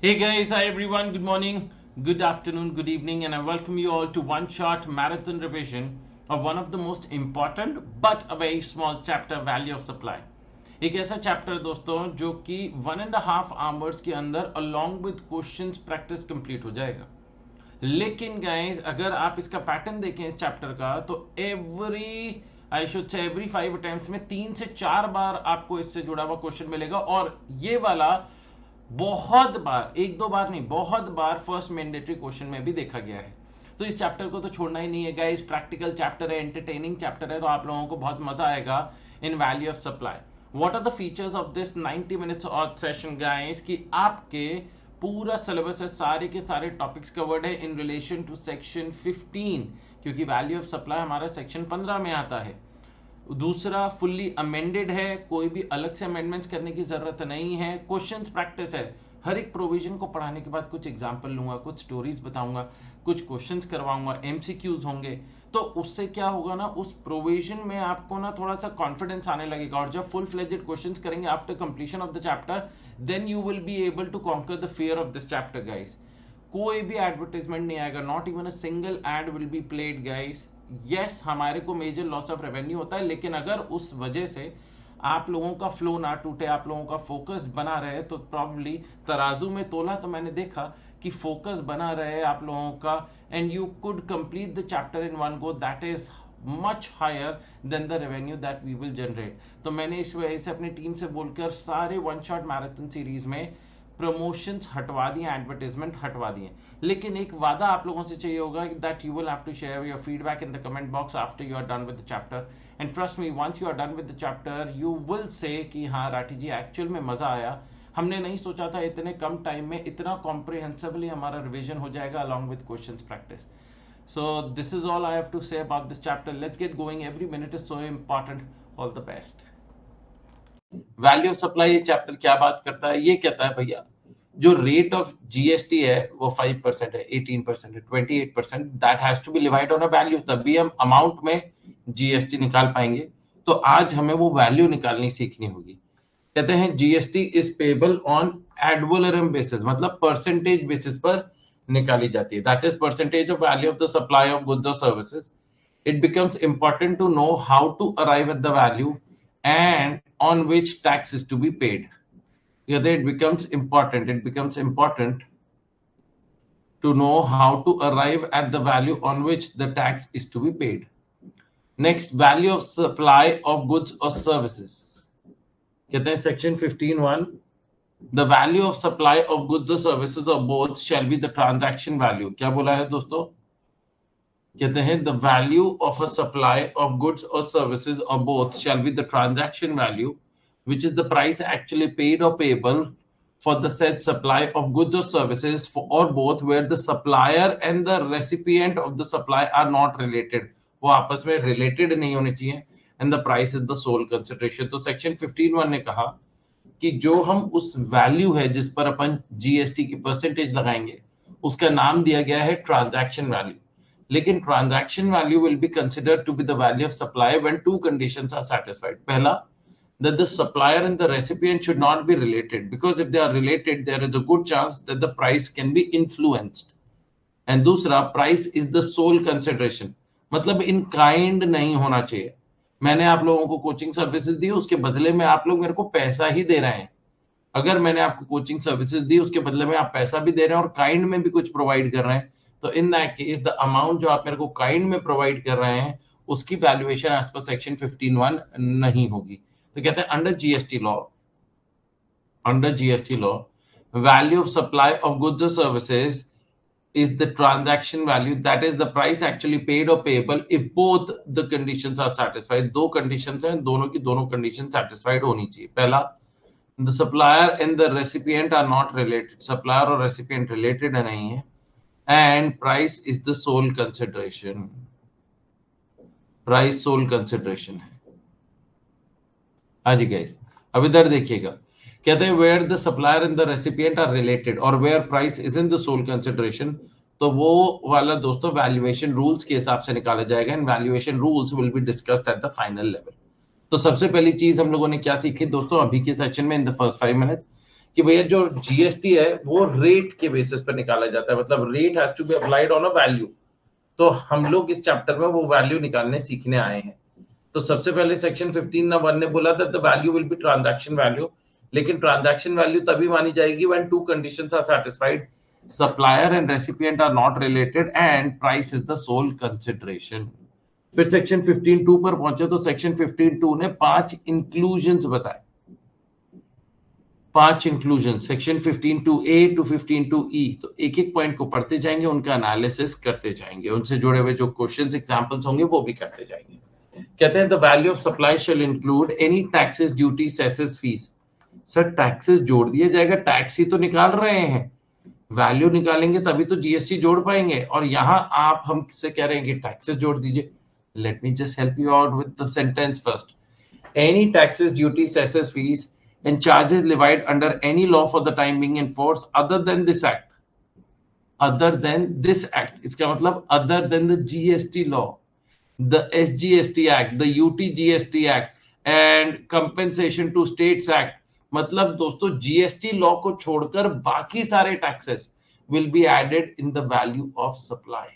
Hey guys, hi everyone, good morning, good afternoon, good evening, and I welcome you all to one shot marathon revision of one of the most important but a very small chapter, value of supply. एक ऐसा chapter दोस्तों जो कि 1.5 hours के अंदर along with questions practice complete हो जाएगा। लेकिन गाइस अगर आप इसका पैटर्न देखें इस चैप्टर का तो एवरी 5 अटेम्प्ट्स में 3 से 4 बार आपको इससे जुड़ा हुआ क्वेश्चन मिलेगा और ये वाला बहुत बार, एक दो बार नहीं, बहुत बार फर्स्ट मैंडेटरी क्वेश्चन में भी देखा गया है। तो इस चैप्टर को तो छोड़ना ही नहीं है गाइस। प्रैक्टिकल चैप्टर है, एंटरटेनिंग चैप्टर है, तो आप लोगों को बहुत मजा आएगा in value of supply. What are the features of this 90 minutes of session guys कि आपके पूरा सिलेबस है, सारे के सारे टॉपिक्स कवर्ड है इन रिलेशन टू सेक्शन 15, क्योंकि वैल्यू ऑफ सप्लाई हमारा सेक्शन 15 में आता है। दूसरा फुल्ली अमेंडेड है, कोई भी अलग से अमेंडमेंट्स करने की जरूरत नहीं है। क्वेश्चंस प्रैक्टिस है, हर एक प्रोविजन को पढ़ाने के बाद कुछ एग्जांपल लूंगा, कुछ स्टोरीज बताऊंगा, कुछ क्वेश्चंस करवाऊंगा, एमसीक्यूज होंगे। तो उससे क्या होगा ना, उस प्रोविजन में आपको ना थोड़ा सा कॉन्फिडेंस आने लगेगा और जब फुल फ्लेजेड क्वेश्चंस करेंगे after completion of the chapter, then you will be able to conquer the fear of this chapter guys. कोई भी एडवर्टाइजमेंट नहीं आएगा, not even a single ad will be played guys. Yes, हमारे को major loss of revenue होता है, लेकिन अगर उस वजह से आप लोगों का फ्लो ना टूटे, आप लोगों का फोकस बना रहे, तो प्रॉब्ली तराजू में तोला तो मैंने देखा कि फोकस बना रहे आप लोगों का, and you could complete the chapter in one go, that is much higher than the revenue that we will generate. तो मैंने इस वजह से अपनी टीम से बोलकर सारे वन शॉट मैराथन सीरीज में प्रमोशंस हटवा दिए, एडवर्टाइजमेंट हटवा दिए। लेकिन एक वादा आप लोगों से चाहिए होगा that you will have to share your feedback in the comment box after you are done with the chapter, and trust me, once you are done with the chapter you will say कि हाँ राठी जी actual में मजा आया, हमने नहीं सोचा था इतने कम टाइम में इतना कॉम्प्रिहेंसिवली हमारा रिविजन हो जाएगा along with questions practice. So this is all I have to say about this chapter. Let's get going. Every minute is so important. All the best. Value of supply ये chapter क्या बात करता है? ये कहता है भैया जो रेट ऑफ जीएसटी है वो 5% है, 18% है, 28%, that has to be divide on a value, तभी हम अमाउंट में जीएसटी निकाल पाएंगे। तो आज हमें वो वैल्यू निकालनी सीखनी होगी। कहते हैं GST is payable on ad valorem basis, मतलब परसेंटेज बेसिस पर निकाली जाती है, that is percentage of value of the supply of goods और services. It becomes important to know how to arrive at the value and on which tax is to be paid. Yeah, it becomes important to know how to arrive at the value on which the tax is to be paid. Next, value of supply of goods or services. कहते हैं section 15(1), the value of supply of goods or services or both shall be the transaction value. क्या बोला है दोस्तों? कहते हैं the value of a supply of goods or services or both shall be the transaction value, which is the price actually paid or payable for the said supply of goods or services for or both where the supplier and the recipient of the supply are not related. वो आपस में related नहीं होने चाहिए, and the price is the sole consideration. तो section 15(1) ने कहा कि जो हम उस वैल्यू है जिस पर अपन जीएसटी की परसेंटेज लगाएंगे उसका नाम दिया गया है ट्रांजैक्शन वैल्यू। लेकिन transaction value will be considered to be the value of supply when two conditions are satisfied. पहला, that the supplier and the recipient should not be related, because if they are related there is a good chance that the price can be influenced. And दूसरा, price is the sole consideration, मतलब in kind नहीं होना चाहिए। मैंने आप लोगों को coaching services दी, उसके बदले में आप लोग मेरे को पैसा ही दे रहे हैं। अगर मैंने आपको कोचिंग सर्विसेज दी, उसके बदले में आप पैसा भी दे रहे हैं और काइंड में भी कुछ प्रोवाइड कर रहे हैं, तो in that case the amount जो आप मेरे को काइंड में प्रोवाइड कर रहे हैं उसकी वैल्यूएशन एज पर सेक्शन 15(1) नहीं होगी। तो कहते हैं under GST law value of supply of goods और services is the transaction value, that is the price actually paid or payable if both the conditions are satisfied. दो conditions हैं, दोनों की दोनों conditions satisfied होनी चाहिए। पहला, the supplier and the recipient are not related, supplier और recipient related नहीं है, and price is the sole consideration, price sole consideration है। हाँ जी गाइस, अब इधर देखिएगा, कहते हैं where the supplier and the recipient are related और where price is in the sole consideration, तो वो वाला दोस्तों वैल्यूएशन रूल्स के हिसाब से निकाला जाएगा, and valuation rules will be discussed at the final level. तो सबसे पहली चीज हम लोगों ने क्या सीखी दोस्तों अभी के सेशन में इन द फर्स्ट 5 मिनट्स, कि भैया जो जीएसटी है वो रेट के बेसिस पर निकाला जाता है, मतलब rate has to be applied on a value. तो हम लोग इस चैप्टर में वो वैल्यू निकालने सीखने आए हैं। तो सबसे पहले सेक्शन 15(1) ने बोला था the value will be transaction value, लेकिन ट्रांजैक्शन वैल्यू तभी मानी जाएगी when two conditions are satisfied, supplier and recipient are not related and price is the sole consideration. फिर सेक्शन 15(2) पर पहुंचे तो सेक्शन 15(2) ने 5 इंक्लूजन्स बताए, 5 inclusion section 15(2)A to 15(2)E। तो एक एक पॉइंट को पढ़ते जाएंगे, उनका एनालिसिस करते जाएंगे, उनसे जुड़े हुए जो क्वेश्चंस एग्जांपल्स होंगे वो भी करते जाएंगे। कहते हैं the value of supply shall include any taxes, duty, सेसेस, fees. Sir taxes जोड़ दिया जाएगा, टैक्स ही तो निकाल रहे हैं, वैल्यू निकालेंगे तभी तो जीएसटी जोड़ पाएंगे, और यहां आप हमसे कह रहे हैं कि टैक्सेस जोड़ दीजिए। Let me just help you out with the sentence first. Any taxes, duties, cesses, fees, and charges levied under any law for the time being in force other than this act. Other than this act. इसका मतलब other than the GST law, the SGST Act, the UTGST Act, and compensation to states Act. मतलब दोस्तों GST law को छोड़कर बाकी सारे taxes will be added in the value of supply.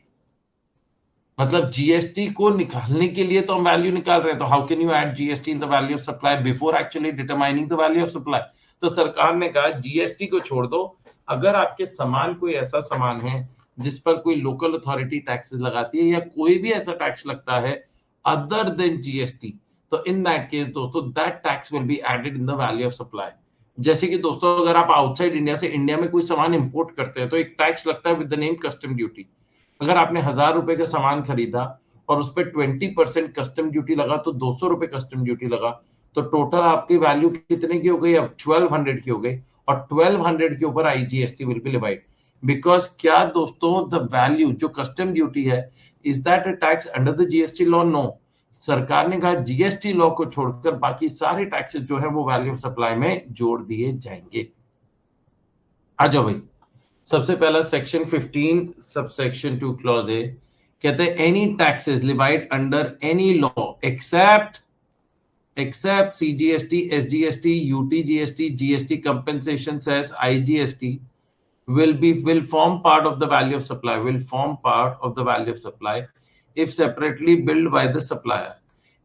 मतलब GST को निकालने के लिए तो हम वैल्यू निकाल रहे हैं, तो how can you add GST in the value of supply before actually determining the value of supply. तो सरकार ने कहा जीएसटी को छोड़ दो, अगर आपके सामान कोई ऐसा सामान है जिस पर कोई लोकल अथॉरिटी टैक्सेस लगाती है या कोई भी ऐसा टैक्स लगता है अदर देन जीएसटी, तो इन दैट केस दोस्तों that tax will be added in the value of supply. जैसे कि दोस्तों अगर आप आउटसाइड इंडिया से इंडिया में कोई सामान इंपोर्ट करते हैं तो एक टैक्स लगता है with the name custom duty. अगर आपने 1000 रुपए का सामान खरीदा और उस पर 20% कस्टम ड्यूटी लगा तो 200 रुपए कस्टम ड्यूटी लगा, तो टोटल आपकी वैल्यू कितने की हो गई, अब 1200 की हो गई, और 1200 के ऊपर IGST will be levied. Because क्या दोस्तों द वैल्यू जो कस्टम ड्यूटी है is that a tax under the GST law? No. सरकार ने कहा जीएसटी लॉ को छोड़कर बाकी सारे टैक्सेस जो है वो वैल्यू ऑफ सप्लाई में जोड़ दिए जाएंगे। आ जाओ भाई, सबसे पहला सेक्शन 15 सबसेक्शन 2 क्लॉज ए कहते हैं any taxes levied under any law except CGST, SGST, UTGST, GST compensation, cess, IGST will form part of the value of supply, if separately billed by the supplier.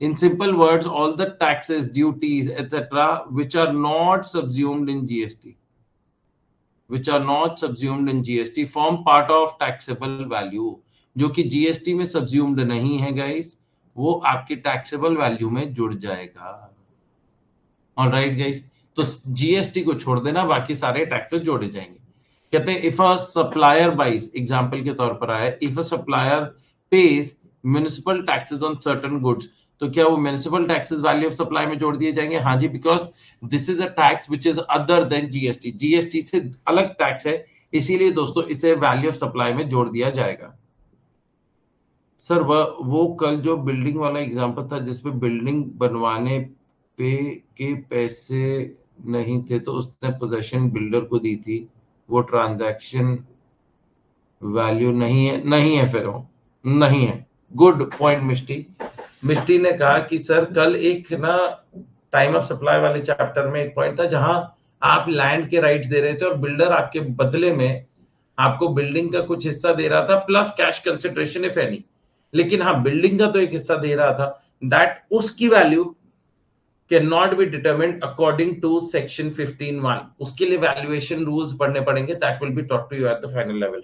In simple words, all the taxes, duties, etc., which are not subsumed in GST, form part of taxable value. जो कि GST में subsumed नहीं है guys, वो आपकी taxable value में जुड़ जाएगा। ऑलराइट गाइस, तो जीएसटी को छोड़ देना, बाकी सारे टैक्सेस जोड़े जाएंगे। कहते हैं if a supplier buys, example के तौर पर आया, if a supplier pays municipal taxes on certain goods, तो क्या वो municipal taxes value of supply में जोड़ दिए जाएंगे? हाँ जी, because this is a tax which is other than GST, GST से अलग टैक्स है, इसीलिए दोस्तों इसे वैल्यू ऑफ सप्लाई में जोड़ दिया जाएगा। सर वो कल जो बिल्डिंग वाला एग्जांपल था जिसपे बिल्डिंग बनवाने पे के पैसे नहीं थे तो उसने पोजेशन बिल्डर को दी थी, वो ट्रांजैक्शन वैल्यू नहीं है? नहीं है, फिर वो नहीं है। गुड पॉइंट मिष्टी ने कहा कि सर कल एक ना टाइम ऑफ सप्लाई वाले चैप्टर में एक पॉइंट था जहां आप लैंड के राइट्स दे रहे थे और बिल्डर आपके बदले में आपको बिल्डिंग का कुछ हिस्सा दे रहा था plus cash consideration if any, लेकिन हाँ बिल्डिंग का तो एक हिस्सा दे रहा था, दैट उसकी value cannot be determined according to section 15(1). उसके लिए valuation rules पढ़ने पड़ेंगे, that will be taught to you at the final level.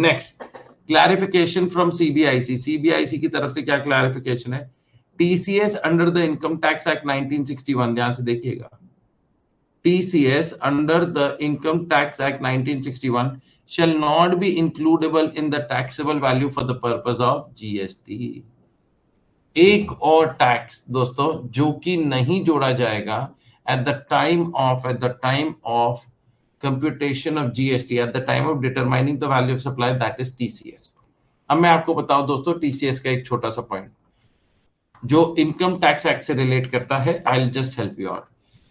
Next, clarification from CBIC. CBIC की तरफ से क्या clarification है? TCS under the Income Tax Act 1961, ध्यान से देखिएगा, TCS under the Income Tax Act 1961 shall not be includable in the taxable value for the purpose of GST. एक और टैक्स दोस्तों जो कि नहीं जोड़ा जाएगा at the time of computation of GST, at the time of determining the value of supply, that is TCS. अब मैं आपको बताऊं दोस्तों TCS का एक छोटा सा पॉइंट जो इनकम टैक्स एक्ट से रिलेट करता है, I will just help you out.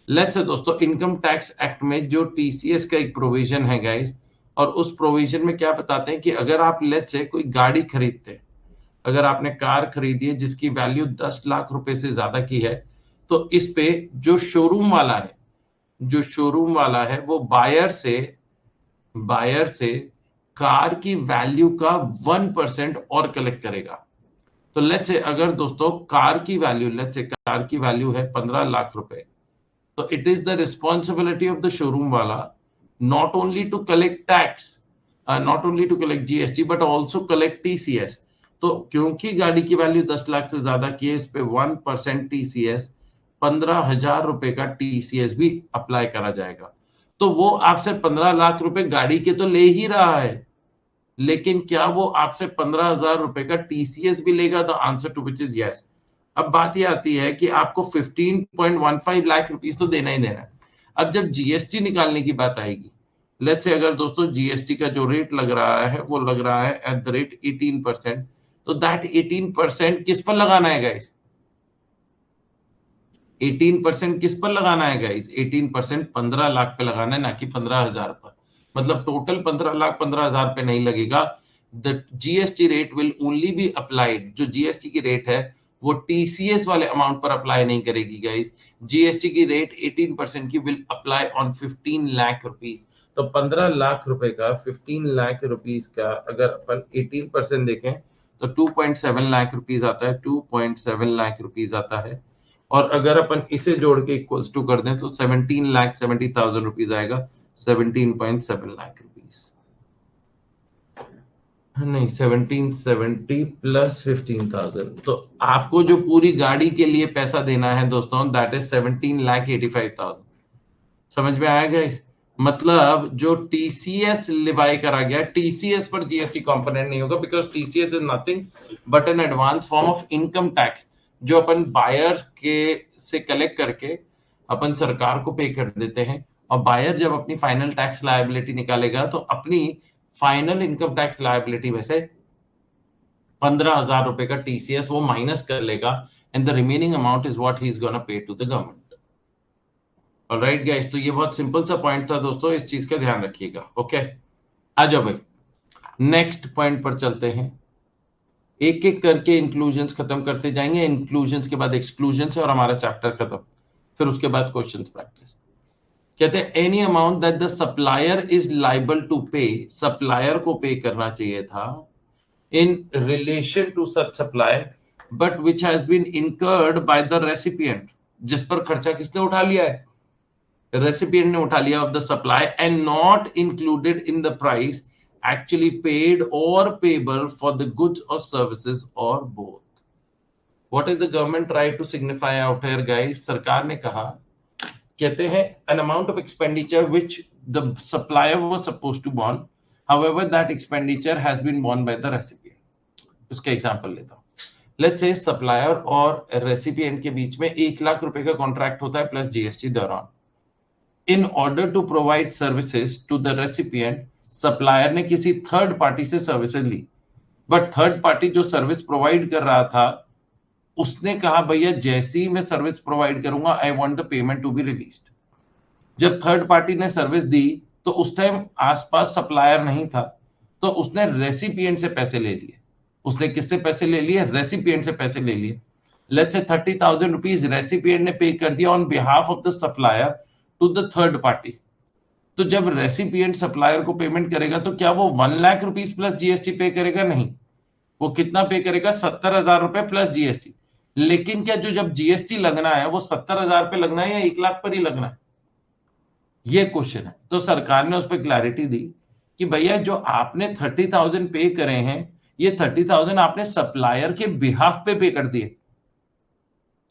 Let's say दोस्तों इनकम टैक्स एक्ट में जो TCS का एक प्रोविजन है गाइस, और उस प्रोविजन में क्या बताते हैं कि अगर आप लेट्स से कोई गाड़ी खरीदते हैं, अगर आपने कार खरीदी है जिसकी वैल्यू 10 लाख रुपए से ज्यादा की है, तो इस पे जो शोरूम वाला है जो शोरूम वाला है वो बायर से कार की वैल्यू का 1% और कलेक्ट करेगा। तो लेट्स से अगर दोस्तों कार की वैल्यू है 15 लाख रुपए, तो it is the responsibility of the showroom वाला not only to collect GST but also collect TCS. तो क्योंकि गाड़ी की वैल्यू 10 लाख से ज्यादा की है, इस पे 1% टीसीएस, 15,000 रुपए का टीसीएस भी अप्लाई करा जाएगा। तो वो आपसे 15 लाख रुपए गाड़ी के तो ले ही रहा है, लेकिन क्या वो आपसे 15,000 रुपए का टीसीएस भी लेगा? The answer to which is yes. अब बात ये आती है कि आपको 15.15 लाख रुपीस तो देना ही देना है। अब जब जीएसटी निकालने की बात आएगी, लेट्स से अगर दोस्तों जीएसटी का जो रेट लग रहा है वो लग रहा है एट द रेट 18%, तो दैट 18% किस पर लगाना है गाइस? 18% किस पर लगाना है गाइस? 18% 15 लाख पे लगाना है, ना कि 15,000 पर। मतलब टोटल 15 लाख 15,000 पे नहीं लगेगा। The GST rate will only be applied, जो जीएसटी की रेट है वो टीसीएस वाले अमाउंट पर अप्लाई नहीं करेगी गाइस। जीएसटी की रेट 18% की will apply on 15 lakh rupees. तो 15 लाख रुपए का 15 लाख रुपीस का अगर अपन 18% देखें तो 2.7 लाख रुपीस आता है, 2.7 लाख रुपीस आता है। और अगर अपन इसे जोड़ के इक्वल्स टू कर दें तो 17,70,000 रुपीज आएगा, 17.7 लाख रुपीस नहीं, 1770 प्लस 15,000। तो आपको जो पूरी गाड़ी के लिए पैसा देना है दोस्तों, दैट इज 17,85,000। समझ में आया गाइस? मतलब जो टीसीएस लिवाई करा गया, टीसीएस पर जीएसटी कंपोनेंट नहीं होगा, because TCS is nothing but an advance form of income tax जो अपन बायर के से कलेक्ट करके अपन सरकार को पे कर देते हैं। और बायर जब अपनी फाइनल टैक्स लायबिलिटी निकालेगा तो अपनी फाइनल इनकम टैक्स लायबिलिटी में से 15,000 रुपए का टीसीएस वो माइनस कर लेगा, and the remaining amount is what he is gonna pay to the government. Alright guys, तो ये बहुत सिंपल सा पॉइंट था दोस्तों, इस चीज का ध्यान रखिएगा। ओके, आ जाओ भाई नेक्स्ट पॉइंट पर चलते हैं। एक एक करके इंक्लूजन्स खत्म करते जाएंगे, इंक्लूजन्स के बाद एक्सक्लूजन्स और हमारा चैप्टर खत्म, फिर उसके बाद क्वेश्चंस प्रैक्टिस। कहते हैं any amount that the supplier is liable to pay, supplier को पे करना चाहिए था in relation to such supply but which has been incurred by the recipient, जिस पर खर्चा किसने उठा लिया है? रेसिपिएंट ने उठा लिया, of the supply and not included in the price actually paid or payable for the goods or services or both. What is the government trying to signify out here guys? सरकार ने कहा, कहते हैं an amount of expenditure which the supplier was supposed to borne, however that expenditure has been borne by the recipient. उसका example लेता हूं। Let's say supplier और recipient के बीच में 1 लाख रुपए का कॉन्ट्रैक्ट होता है प्लस जीएसटी दौरान। In order to provide services to the recipient, supplier ने किसी थर्ड पार्टी से सर्विसेज ली, बट थर्ड पार्टी जो सर्विस प्रोवाइड कर रहा था उसने कहा भैया जैसे ही मैं सर्विस प्रोवाइड करूंगा I want the payment to be released. जब थर्ड पार्टी ने सर्विस दी तो उस टाइम आसपास सप्लायर नहीं था, तो उसने रेसिपिएंट से पैसे ले लिए। उसने किससे पैसे ले लिए? रेसिपिएंट से पैसे ले लिए। लेट्स से 30,000 रुपीज रेसिपिएंट ने पे कर दिया on behalf of the supplier to the third party. तो जब रेसिपिएंट सप्लायर को पेमेंट करेगा तो क्या वो 1 लाख रुपीस प्लस जीएसटी पे करेगा? नहीं, वो कितना पे करेगा? 70,000 रुपए प्लस जीएसटी। लेकिन क्या जो जब जीएसटी लगना है वो 70,000 पे लगना है या 1 लाख पर ही लगना है? ये क्वेश्चन है। तो सरकार ने उस पर क्लैरिटी दी कि भैया जो आपने 30,000 पे करे हैं, ये 30,000 आपने सप्लायर के बिहाफ पे कर दिए।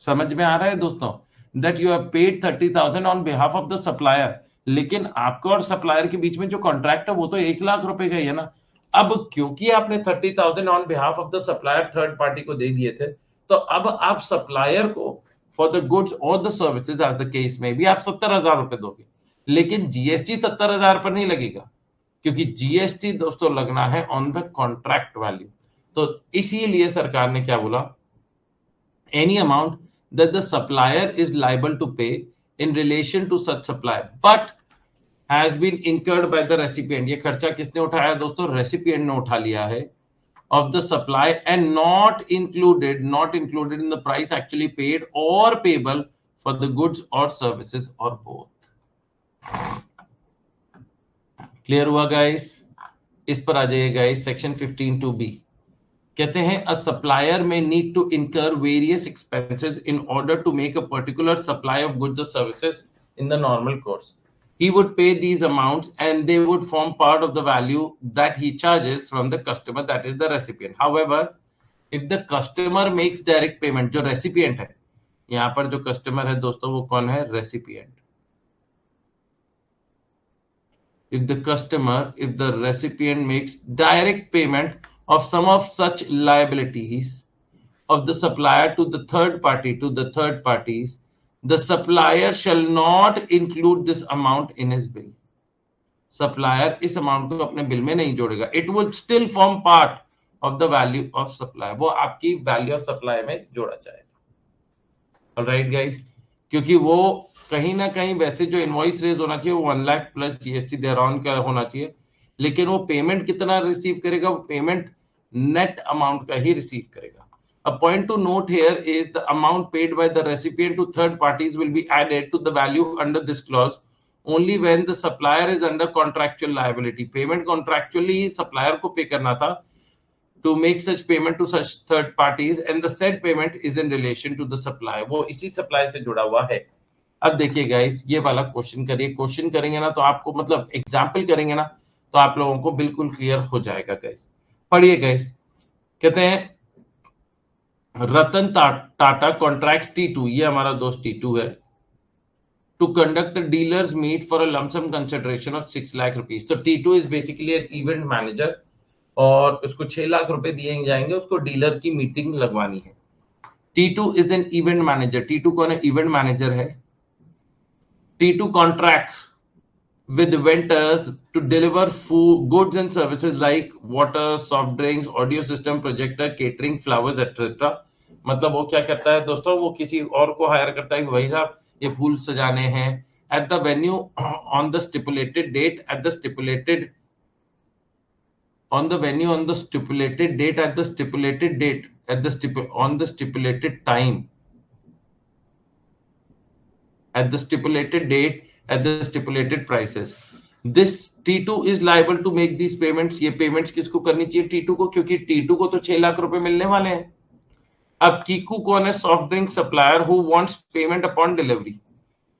समझ में आ रहा है दोस्तों? That you have paid 30,000 on behalf of the supplier, लेकिन आपका और सप्लायर के बीच में जो कॉन्ट्रैक्ट है वो तो 1 लाख रुपए का ही है ना। अब क्योंकि आपने 30,000 on behalf of the supplier third party को दे दिए थे, तो अब आप सप्लायर को फॉर द गुड्स और the services as the case में भी आप 70,000 रुपए दोगे, लेकिन जीएसटी 70,000 पर नहीं लगेगा, क्योंकि जीएसटी दोस्तों लगना है ऑन द कॉन्ट्रैक्ट वैल्यू। तो इसीलिए सरकार ने क्या बोला, any amount that the supplier is liable to pay in relation to such supply but has been incurred by the recipient, ये खर्चा किसने उठाया दोस्तों? रेसिपिएंट ने उठा लिया है, of the supply and not included in the price actually paid or payable for the goods or services or both. Clear हुआ गाइस? इस पर आ जाइए गाइस, सेक्शन 15(2)(b कहते हैं a supplier may need to incur various expenses in order to make a particular supply of goods और services in the normal course. He would pay these amounts and they would form part of the value that he charges from the customer, that is the recipient. However, if the customer makes direct payment, जो recipient है, यहाँ पर जो customer है दोस्तों वो कौन है? Recipient. If the recipient makes direct payment of some of such liabilities of the supplier to the third parties, the supplier shall not include this amount in his bill. Supplier इस amount को अपने bill में नहीं जोड़ेगा. It would still form part of the value of supply. वो आपकी value of supply में जोड़ा जाएगा. ऑलराइट गाइस, क्योंकि वो कहीं ना कहीं वैसे जो इनवॉइस रेज होना चाहिए वो 1 lakh plus GST thereon का होना चाहिए, लेकिन वो पेमेंट कितना रिसीव करेगा? वो पेमेंट नेट अमाउंट का ही रिसीव करेगा. A point to note here is the amount paid by the recipient to third parties will be added to the value under this clause only when the supplier is under contractual liability. Payment contractually supplier को pay करना था to make such payment to such third parties and the said payment is in relation to the supply. वो इसी supply से जुड़ा हुआ है. अब देखिए गाइस, ये वाला क्वेश्चन करिए. क्वेश्चन करेंगे ना तो आपको मतलब एग्जाम्पल करेंगे ना तो आप लोगों को बिल्कुल क्लियर हो जाएगा गाइस. पढ़िए गाइस, कहते हैं रतन टाटा कॉन्ट्रैक्ट्स T2, ये हमारा दोस्त T2 है, to conduct a dealers meet for a lump sum consideration of 6 lakh rupees. तो T2 is basically an event manager और उसको 6 लाख रुपए दिए जाएंगे, उसको डीलर की मीटिंग लगवानी है. T2 is an event manager. T2 कौन है? इवेंट मैनेजर है. T2 contracts with vendors to deliver food, goods and services like water, soft drinks, audio system, projector, catering, flowers, etc. मतलब वो क्या करता है दोस्तों? वो किसी और को हायर करता है कि भाई साहब ये फूल सजाने हैं at the venue on the stipulated date at the stipulated on the venue on the stipulated date at the stipulated date at the on the stipulated time at the stipulated date at the stipulated prices. This T2 is liable to make these payments. ये payments किसको करनी चाहिए? T2 को, क्योंकि T2 को तो 6 लाख रुपए मिलने वाले हैं. अब कीकू कौन है? Soft drink supplier who wants payment upon delivery.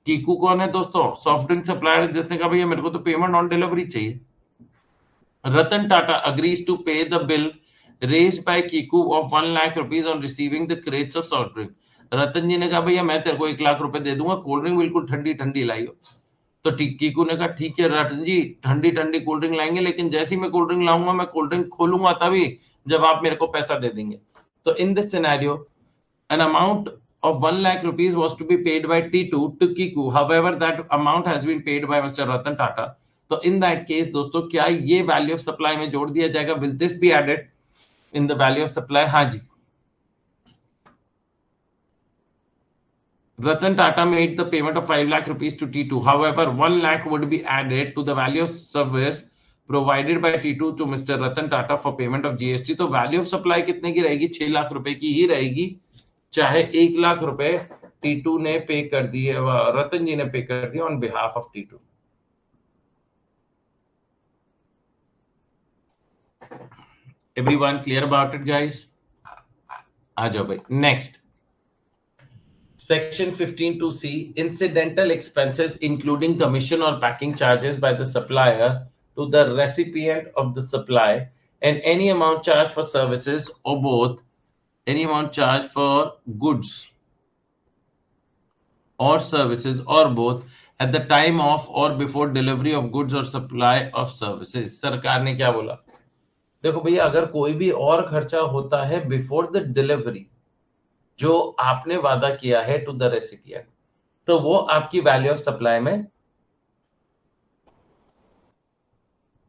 Kiku कौन है दोस्तों? सॉफ्ट ड्रिंक सप्लायर जिसने कहा भैया मेरे को तो पेमेंट ऑन डिलीवरी चाहिए. Ratan Tata agrees to pay the bill raised by Kiku of 1 lakh rupees on receiving the crates of soft drink. रतन जी ने कहा भैया मैं तेरे को 1 लाख रुपए दे दूंगा, कोल्ड ड्रिंक बिल्कुल ठंडी ठंडी लाइयो. तो कीकू ने कहा ठीक है रतन जी, ठंडी ठंडी कोल्ड ड्रिंक लाएंगे, लेकिन जैसे ही मैं कोल्ड ड्रिंक लाऊंगा मैं कोल्ड ड्रिंक खोलूंगा तभी जब आप मेरे को पैसा दे देंगे. So in this scenario, an amount of 1 lakh rupees was to be paid by T2 to Kiku. However, that amount has been paid by Mr. Ratan Tata. So in that case, दोस्तों क्या ये value of supply में जोड़ दिया जाएगा? Will this be added in the value of supply? हाँ जी. Ratan Tata made the payment of 5 lakh rupees to T2. However, 1 lakh would be added to the value of service provided by T2 to Mr. Ratan Tata for payment of GST. तो value of supply कितने की रहेगी? 6 लाख रुपए की ही रहेगी, चाहे 1 लाख रुपए T2 ने पे कर दिए, रतन जी ने पे कर दिया on behalf of T2. Everyone clear about it, guys? आ जाओ भाई. Next. Section 15(2)(c), incidental expenses including commission or packing charges by the supplier to the recipient of the supply and any amount charged for services or both, any amount charged for goods or services or both at the time of or before delivery of goods or supply of services. सरकार ने क्या बोला? देखो भैया, अगर कोई भी और खर्चा होता है बिफोर द डिलीवरी जो आपने वादा किया है टू द रेसिपिएंट, तो वो आपकी वैल्यू ऑफ सप्लाई में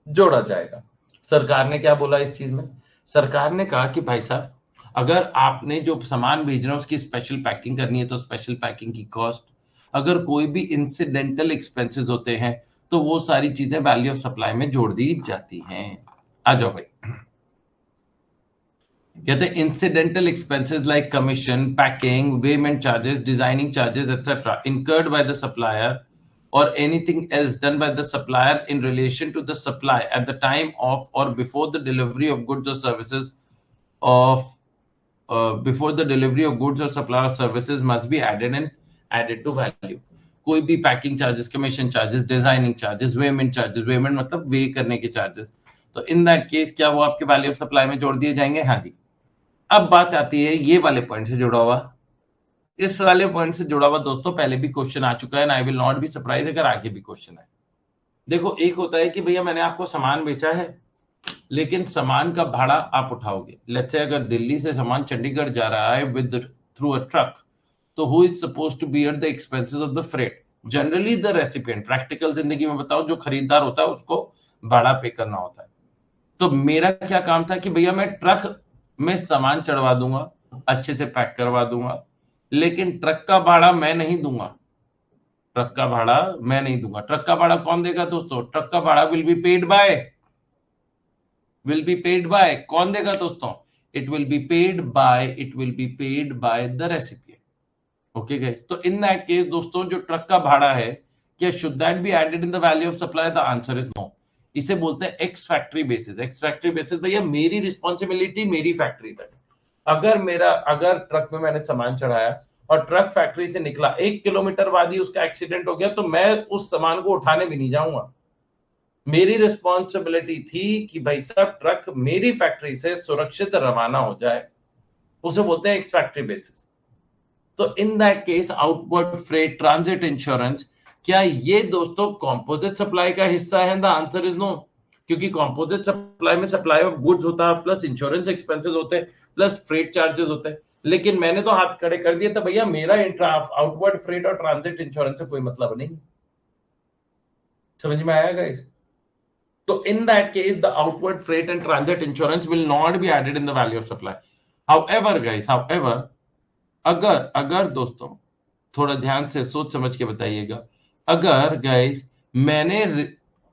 जोड़ा जाएगा. सरकार ने क्या बोला इस चीज में? सरकार ने कहा कि भाई साहब अगर आपने जो सामान भेजना है उसकी स्पेशल पैकिंग करनी है तो स्पेशल पैकिंग की कॉस्ट, अगर कोई भी इंसिडेंटल एक्सपेंसेस होते हैं तो वो सारी चीजें वैल्यू ऑफ सप्लाई में जोड़ दी जाती हैं. आ जाओ भाई. कहते हैं incidental expenses like commission, packing, weighment charges, designing charges, etc. incurred by the supplier or anything else done by the supplier in relation to the supply at the time of or before the delivery of goods or services of before the delivery of goods or supply or services must be added to value. कोई भी packing charges, commission charges, designing charges, weighment charges, weighment मतलब weigh करने के charges, तो in that case क्या वो आपके value of supply में जोड़ दिए जाएंगे? हाँ जी। अब बात आती है ये वाले पॉइंट से जुड़ा हुआ, इस वाले पॉइंट से जुड़ा हुआ दोस्तों पहले भी क्वेश्चन आ चुका है, and I will not be surprise अगर आगे भी क्वेश्चन है। देखो, एक होता है कि भैया मैंने आपको सामान बेचा है, लेकिन सामान का भाड़ा आप उठाओगे। लेट्स से अगर दिल्ली से सामान चंडीगढ़ जा रहा है विद थ्रू अ ट्रक, तो who is supposed to bear the expenses of the freight? Generally the recipient. Practical जिंदगी में बताओ, जो खरीदार होता है उसको भाड़ा पे करना होता है। तो मेरा क्या काम था कि भैया मैं ट्रक में सामान चढ़वा दूंगा, अच्छे से पैक करवा दूंगा, लेकिन ट्रक का भाड़ा मैं नहीं दूंगा। ट्रक का भाड़ा मैं नहीं दूंगा। ट्रक का भाड़ा कौन देगा दोस्तों? ट्रक का भाड़ा विल बी पेड बाय कौन देगा दोस्तों? It will be paid by the recipient. Okay guys, तो इन दैट केस दोस्तों जो ट्रक का भाड़ा है, क्या should that be added in the value of supply? The answer is no. इसे बोलते हैं ex factory basis. Ex factory basis भैया मेरी रिस्पॉन्सिबिलिटी मेरी फैक्ट्री तक। अगर ट्रक में मैंने सामान चढ़ाया और ट्रक फैक्ट्री से निकला, 1 किलोमीटर बाद ही उसका एक्सीडेंट हो गया, तो मैं उस सामान को उठाने भी नहीं जाऊंगा। मेरी रिस्पॉन्सिबिलिटी थी कि भाई साहब ट्रक मेरी फैक्ट्री से सुरक्षित रवाना हो जाए, उसे बोलते हैं एक्स फैक्ट्री बेसिस। तो in that case outward freight transit insurance, क्या ये दोस्तों कंपोजिट सप्लाई का हिस्सा है? द आंसर इज नो, क्योंकि कंपोजिट सप्लाई में सप्लाई ऑफ गुड्स होता है, प्लस इंश्योरेंस एक्सपेंसेस होते हैं, प्लस फ्रेट चार्जेस होते हैं। लेकिन मैंने तो हाथ खड़े कर दिए, तो भैया मेरा आउटवर्ड फ्रेट और ट्रांजिट इंश्योरेंस से कोई मतलब नहीं। समझ में आया गाइस? तो in that case, the outward freight and transit insurance will not be added in the value of supply. However, guys, अगर दोस्तों थोड़ा ध्यान से सोच समझ के बताइएगा, अगर गाइस मैंने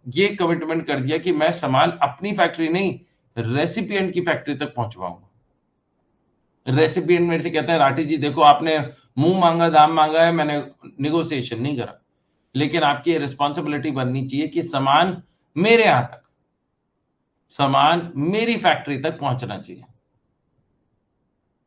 ये कमिटमेंट कर दिया कि मैं सामान अपनी फैक्ट्री नहीं, रेसिपिएंट की फैक्ट्री तक पहुंचवाऊंगा। रेसिपिएंट मेरे से कहता है राठी जी देखो आपने मुंह मांगा दाम मांगा है, मैंने निगोशिएशन नहीं करा, लेकिन आपकी रिस्पॉन्सिबिलिटी बननी चाहिए कि सामान मेरे यहां तक, सामान मेरी फैक्ट्री तक पहुंचना चाहिए।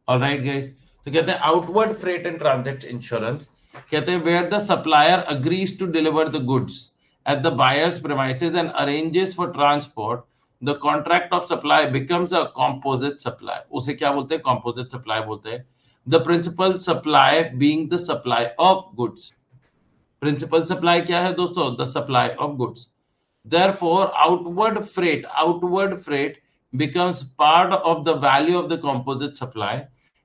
ऑलराइट गाइस, तो कहते हैं outward freight and transit insurance, कहते हैं where the supplier agrees to deliver the goods at the buyer's premises and arranges for transport, the contract of supply becomes a composite supply. उसे क्या बोलते हैं? Composite supply बोलते हैं। The principal supply being the supply of goods. प्रिंसिपल सप्लाई क्या है दोस्तों? The supply of goods. Therefore, outward freight becomes part of the value of the composite supply,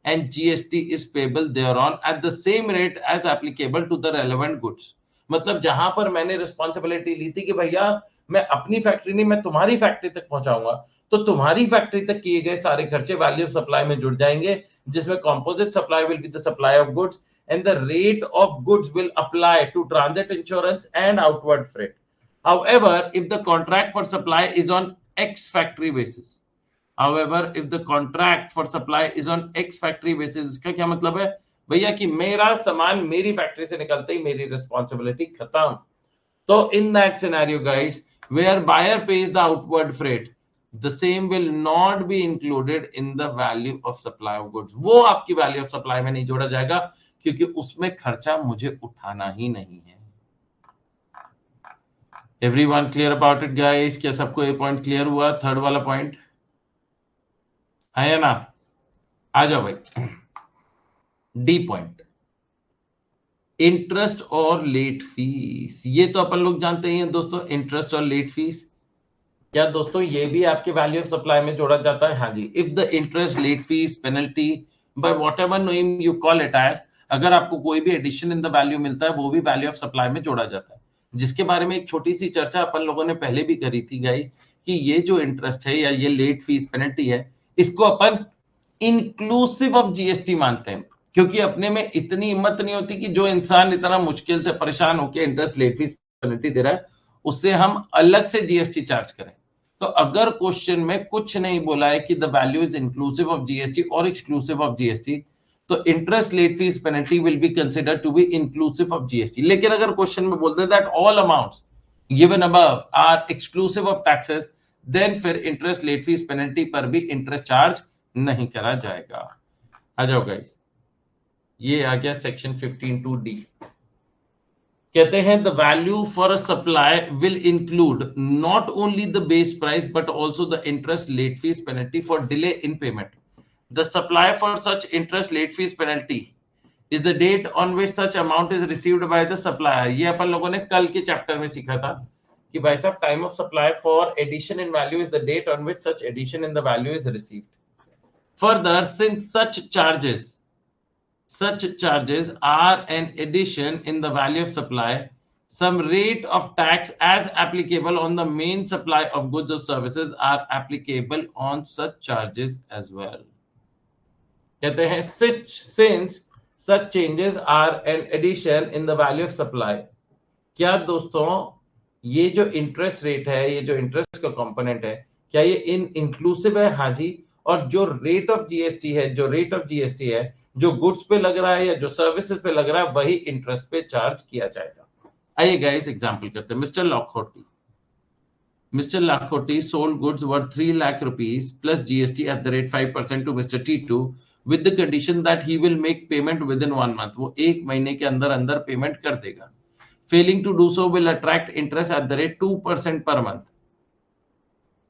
and GST is payable thereon at the same rate as applicable to the relevant goods. मतलब जहां पर मैंने responsibility ली थी कि भैया मैं अपनी factory नहीं, मैं तुम्हारी फैक्ट्री तक पहुंचाऊंगा, तो तुम्हारी फैक्ट्री तक किए गए सारे खर्चे वैल्यू ऑफ सप्लाई में जुड़ जाएंगे, जिसमें composite supply will be the supply of goods and the rate of goods will apply to transit insurance and outward freight. However, if the contract for supply is on X factory basis, इसका क्या मतलब है भैया कि मेरा सामान मेरी factory से निकलते ही मेरी रिस्पॉन्सिबिलिटी खत्म। तो in that scenario guys, where buyer pays the outward freight, the same will not be included in the value of supply of goods. वो आपकी वैल्यू ऑफ सप्लाई में नहीं जोड़ा जाएगा, क्योंकि उसमें खर्चा मुझे उठाना ही नहीं है। Everyone clear about it guys? क्या सबको ये पॉइंट क्लियर हुआ? थर्ड वाला पॉइंट है ना? आ जाओ भाई। डी पॉइंट, इंटरेस्ट और लेट फीस। ये तो अपन लोग जानते ही हैं दोस्तों, इंटरेस्ट और लेट फीस। क्या दोस्तों ये भी आपके वैल्यू ऑफ सप्लाई में जोड़ा जाता है? हाँ जी। If the interest, late fees, penalty, by whatever name you call it as, अगर आपको कोई भी एडिशन इन द वैल्यू मिलता है, वो भी वैल्यू ऑफ सप्लाई में जोड़ा जाता है, जिसके बारे में एक छोटी सी चर्चा अपन लोगों ने पहले भी करी थी गाइस, कि ये जो इंटरेस्ट है या ये लेट फीस पेनल्टी है, इसको अपन इंक्लूसिव ऑफ जीएसटी मानते हैं, क्योंकि अपने में इतनी हिम्मत नहीं होती कि जो इंसान इतना मुश्किल से परेशान होकर इंटरेस्ट, लेट फीस, पेनल्टी दे रहा है, उससे हम अलग से जीएसटी चार्ज करें। तो अगर क्वेश्चन में कुछ नहीं बोला है कि the value is inclusive of GST और एक्सक्लूसिव ऑफ जीएसटी, तो interest late fees penalty will be considered to be inclusive of GST. लेकिन अगर क्वेश्चन में बोलते that all amounts given above are exclusive of taxes, then फिर interest late fees penalty पर भी interest charge नहीं करा जाएगा। आ जाओ गाइस, ये आ गया सेक्शन 15(2)(d). कहते हैं the value for a supply will include not only the base price but also the interest late fees penalty for delay in payment. The supply for such interest late fees penalty is the date on which such amount is received by the supplier. ये अपन लोगों ने कल के chapter में सीखा था कि भाई साहब time of supply for addition in value is the date on which such addition in the value is received. Further, since such charges are an addition in the value of supply, some rate of tax as applicable on the main supply of goods or services are applicable on such charges as well. कहते हैं since such changes are an addition in the value of supply। क्या दोस्तों ये जो interest rate है, ये जो interest का कंपोनेंट है, क्या ये इंक्लूसिव है? हाँ जी। और जो रेट ऑफ जीएसटी है जो गुड्स पे लग रहा है या जो सर्विसेज पे लग रहा है वही इंटरेस्ट पे चार्ज किया जाएगा। आइए गाइस एग्जांपल करते हैं। Mister Lakhoti sold goods worth 3 lakh rupees plus GST at the rate 5% to mister Titu with the condition that he will make payment within 1 month. वो 1 महीने के अंदर अंदर पेमेंट कर देगा। Failing to do so will attract interest at the rate 2% per month.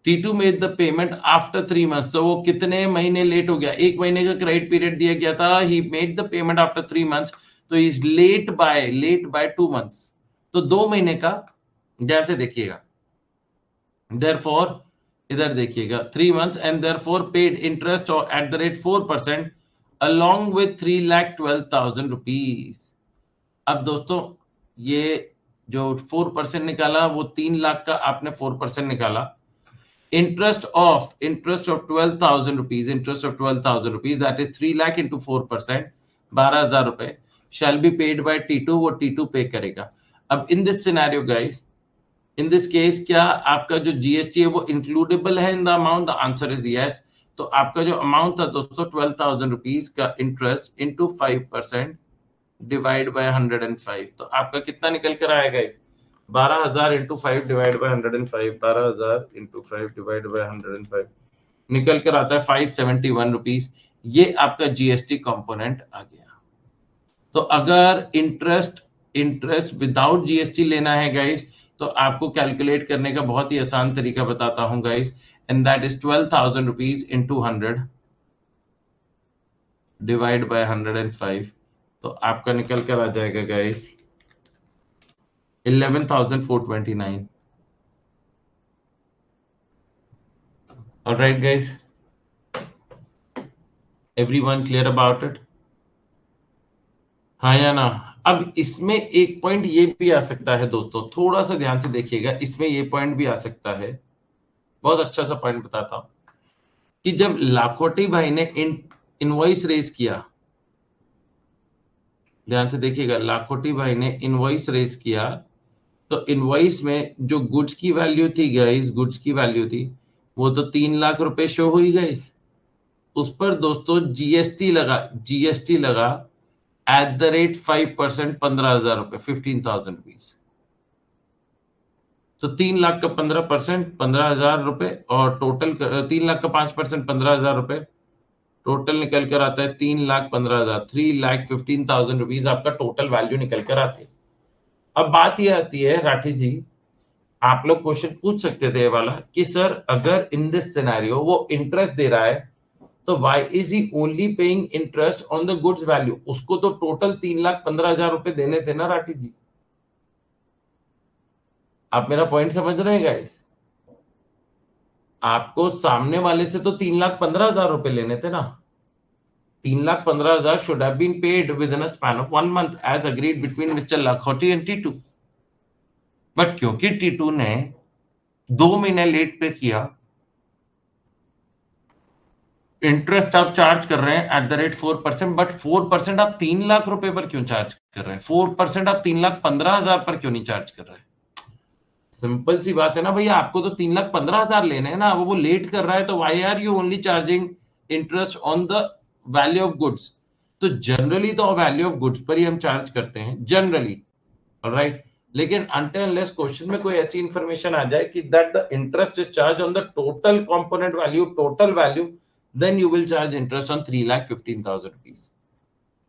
T2 made the payment after 3 months। तो वो कितने महीने लेट हो गया? 1 महीने का क्रेडिट पीरियड दिया गया था। He made the payment after 3 months, तो is late by 2 months। तो 2 महीने का, ध्यान से देखिएगा। Therefore इधर देखिएगा 3 months and therefore paid interest at the rate 4% along with 3,12,000 rupees। अब दोस्तों ये जो 4% निकाला वो 3 लाख का आपने 4% निकाला। Interest of 12,000 rupees, that is 3 lakh into 4%, 12,000 रुपए shall be paid by T2। वो T2 पे करेगा। अब in this scenario guys, in this case क्या आपका जो GST है वो includable है in the amount? The answer is yes। तो आपका जो अमाउंट था दोस्तों 12,000 रुपीज का इंटरेस्ट into 5% डिवाइड बाय 105, तो आपका कितना निकल कर आएगा? 12,000 into 5 divide by 105, 12,000 into 5 divide by 105 निकल कर आता है 571 रुपीज। ये आपका जीएसटी कंपोनेंट आ गया। तो अगर इंटरेस्ट विदाउट जीएसटी लेना है गाइस तो आपको कैलकुलेट करने का बहुत ही आसान तरीका बताता हूं guys, and that is 12,000 rupees into 100 divide bye 105, तो आपका निकल कर आ जाएगा guys 11,429। All right guys, everyone clear about it? हाँ या ना? अब इसमें एक पॉइंट ये भी आ सकता है दोस्तों, थोड़ा सा ध्यान से देखिएगा। इसमें ये पॉइंट भी आ सकता है, बहुत अच्छा सा पॉइंट बताता हूं कि जब लाखोटी भाई ने इनवॉइस रेज किया, ध्यान से देखिएगा, लाखोटी भाई ने इनवॉइस रेज किया तो इनवॉइस में जो गुड्स की वैल्यू थी गाइस, गुड्स की वैल्यू थी वो तो 3 लाख रुपए शो हुई गाइस। उस पर दोस्तों जीएसटी लगा एट द रेट 5%, 15,000 रुपए, 15,000 रुपीज। तो 3 लाख का 15%, 15,000 रुपए, और टोटल 3 लाख का 5%, 15,000 रुपए, टोटल निकल कर आता है 3,15,000, 3,15,000 रुपीज आपका टोटल वैल्यू निकल कर आती है। अब बात ये आती है राठी जी, आप लोग क्वेश्चन पूछ सकते थे ये वाला कि सर अगर इन दिस सिनेरियो वो इंटरेस्ट दे रहा है तो why is he only paying interest on the goods value? उसको तो टोटल 3,15,000 रुपए देने थे ना राठी जी। आप मेरा पॉइंट समझ रहे हैं गाइस? आपको सामने वाले से तो 3,15,000 रुपए लेने थे ना। 3,15,000 should have been paid within a span of 1 month as agreed between Mr. Lakhoti and T2। But क्योंकि T2 ने 2 महीने लेट पे किया, इंटरेस्ट आप चार्ज कर रहे हैं एट द रेट 4%, बट 4% आप 3 लाख रुपए पर क्यों चार्ज कर रहे हैं? 4% आप 3,15,000 पर क्यों नहीं चार्ज कर रहे हैं? सिंपल सी बात है ना भैया, आपको तो 3,15,000 लेने हैं ना, वो लेट कर रहा है तो why are you only charging interest on the value of goods? तो जनरली तो वैल्यू ऑफ गुड्स पर ही हम चार्ज करते हैं जनरली, ऑलराइट। लेकिन अनटिल अनलेस क्वेश्चन में कोई ऐसी इंफॉर्मेशन आ जाए कि that the interest is charge on the total component value, total value, then you will charge interest on 3,15,000 rupees.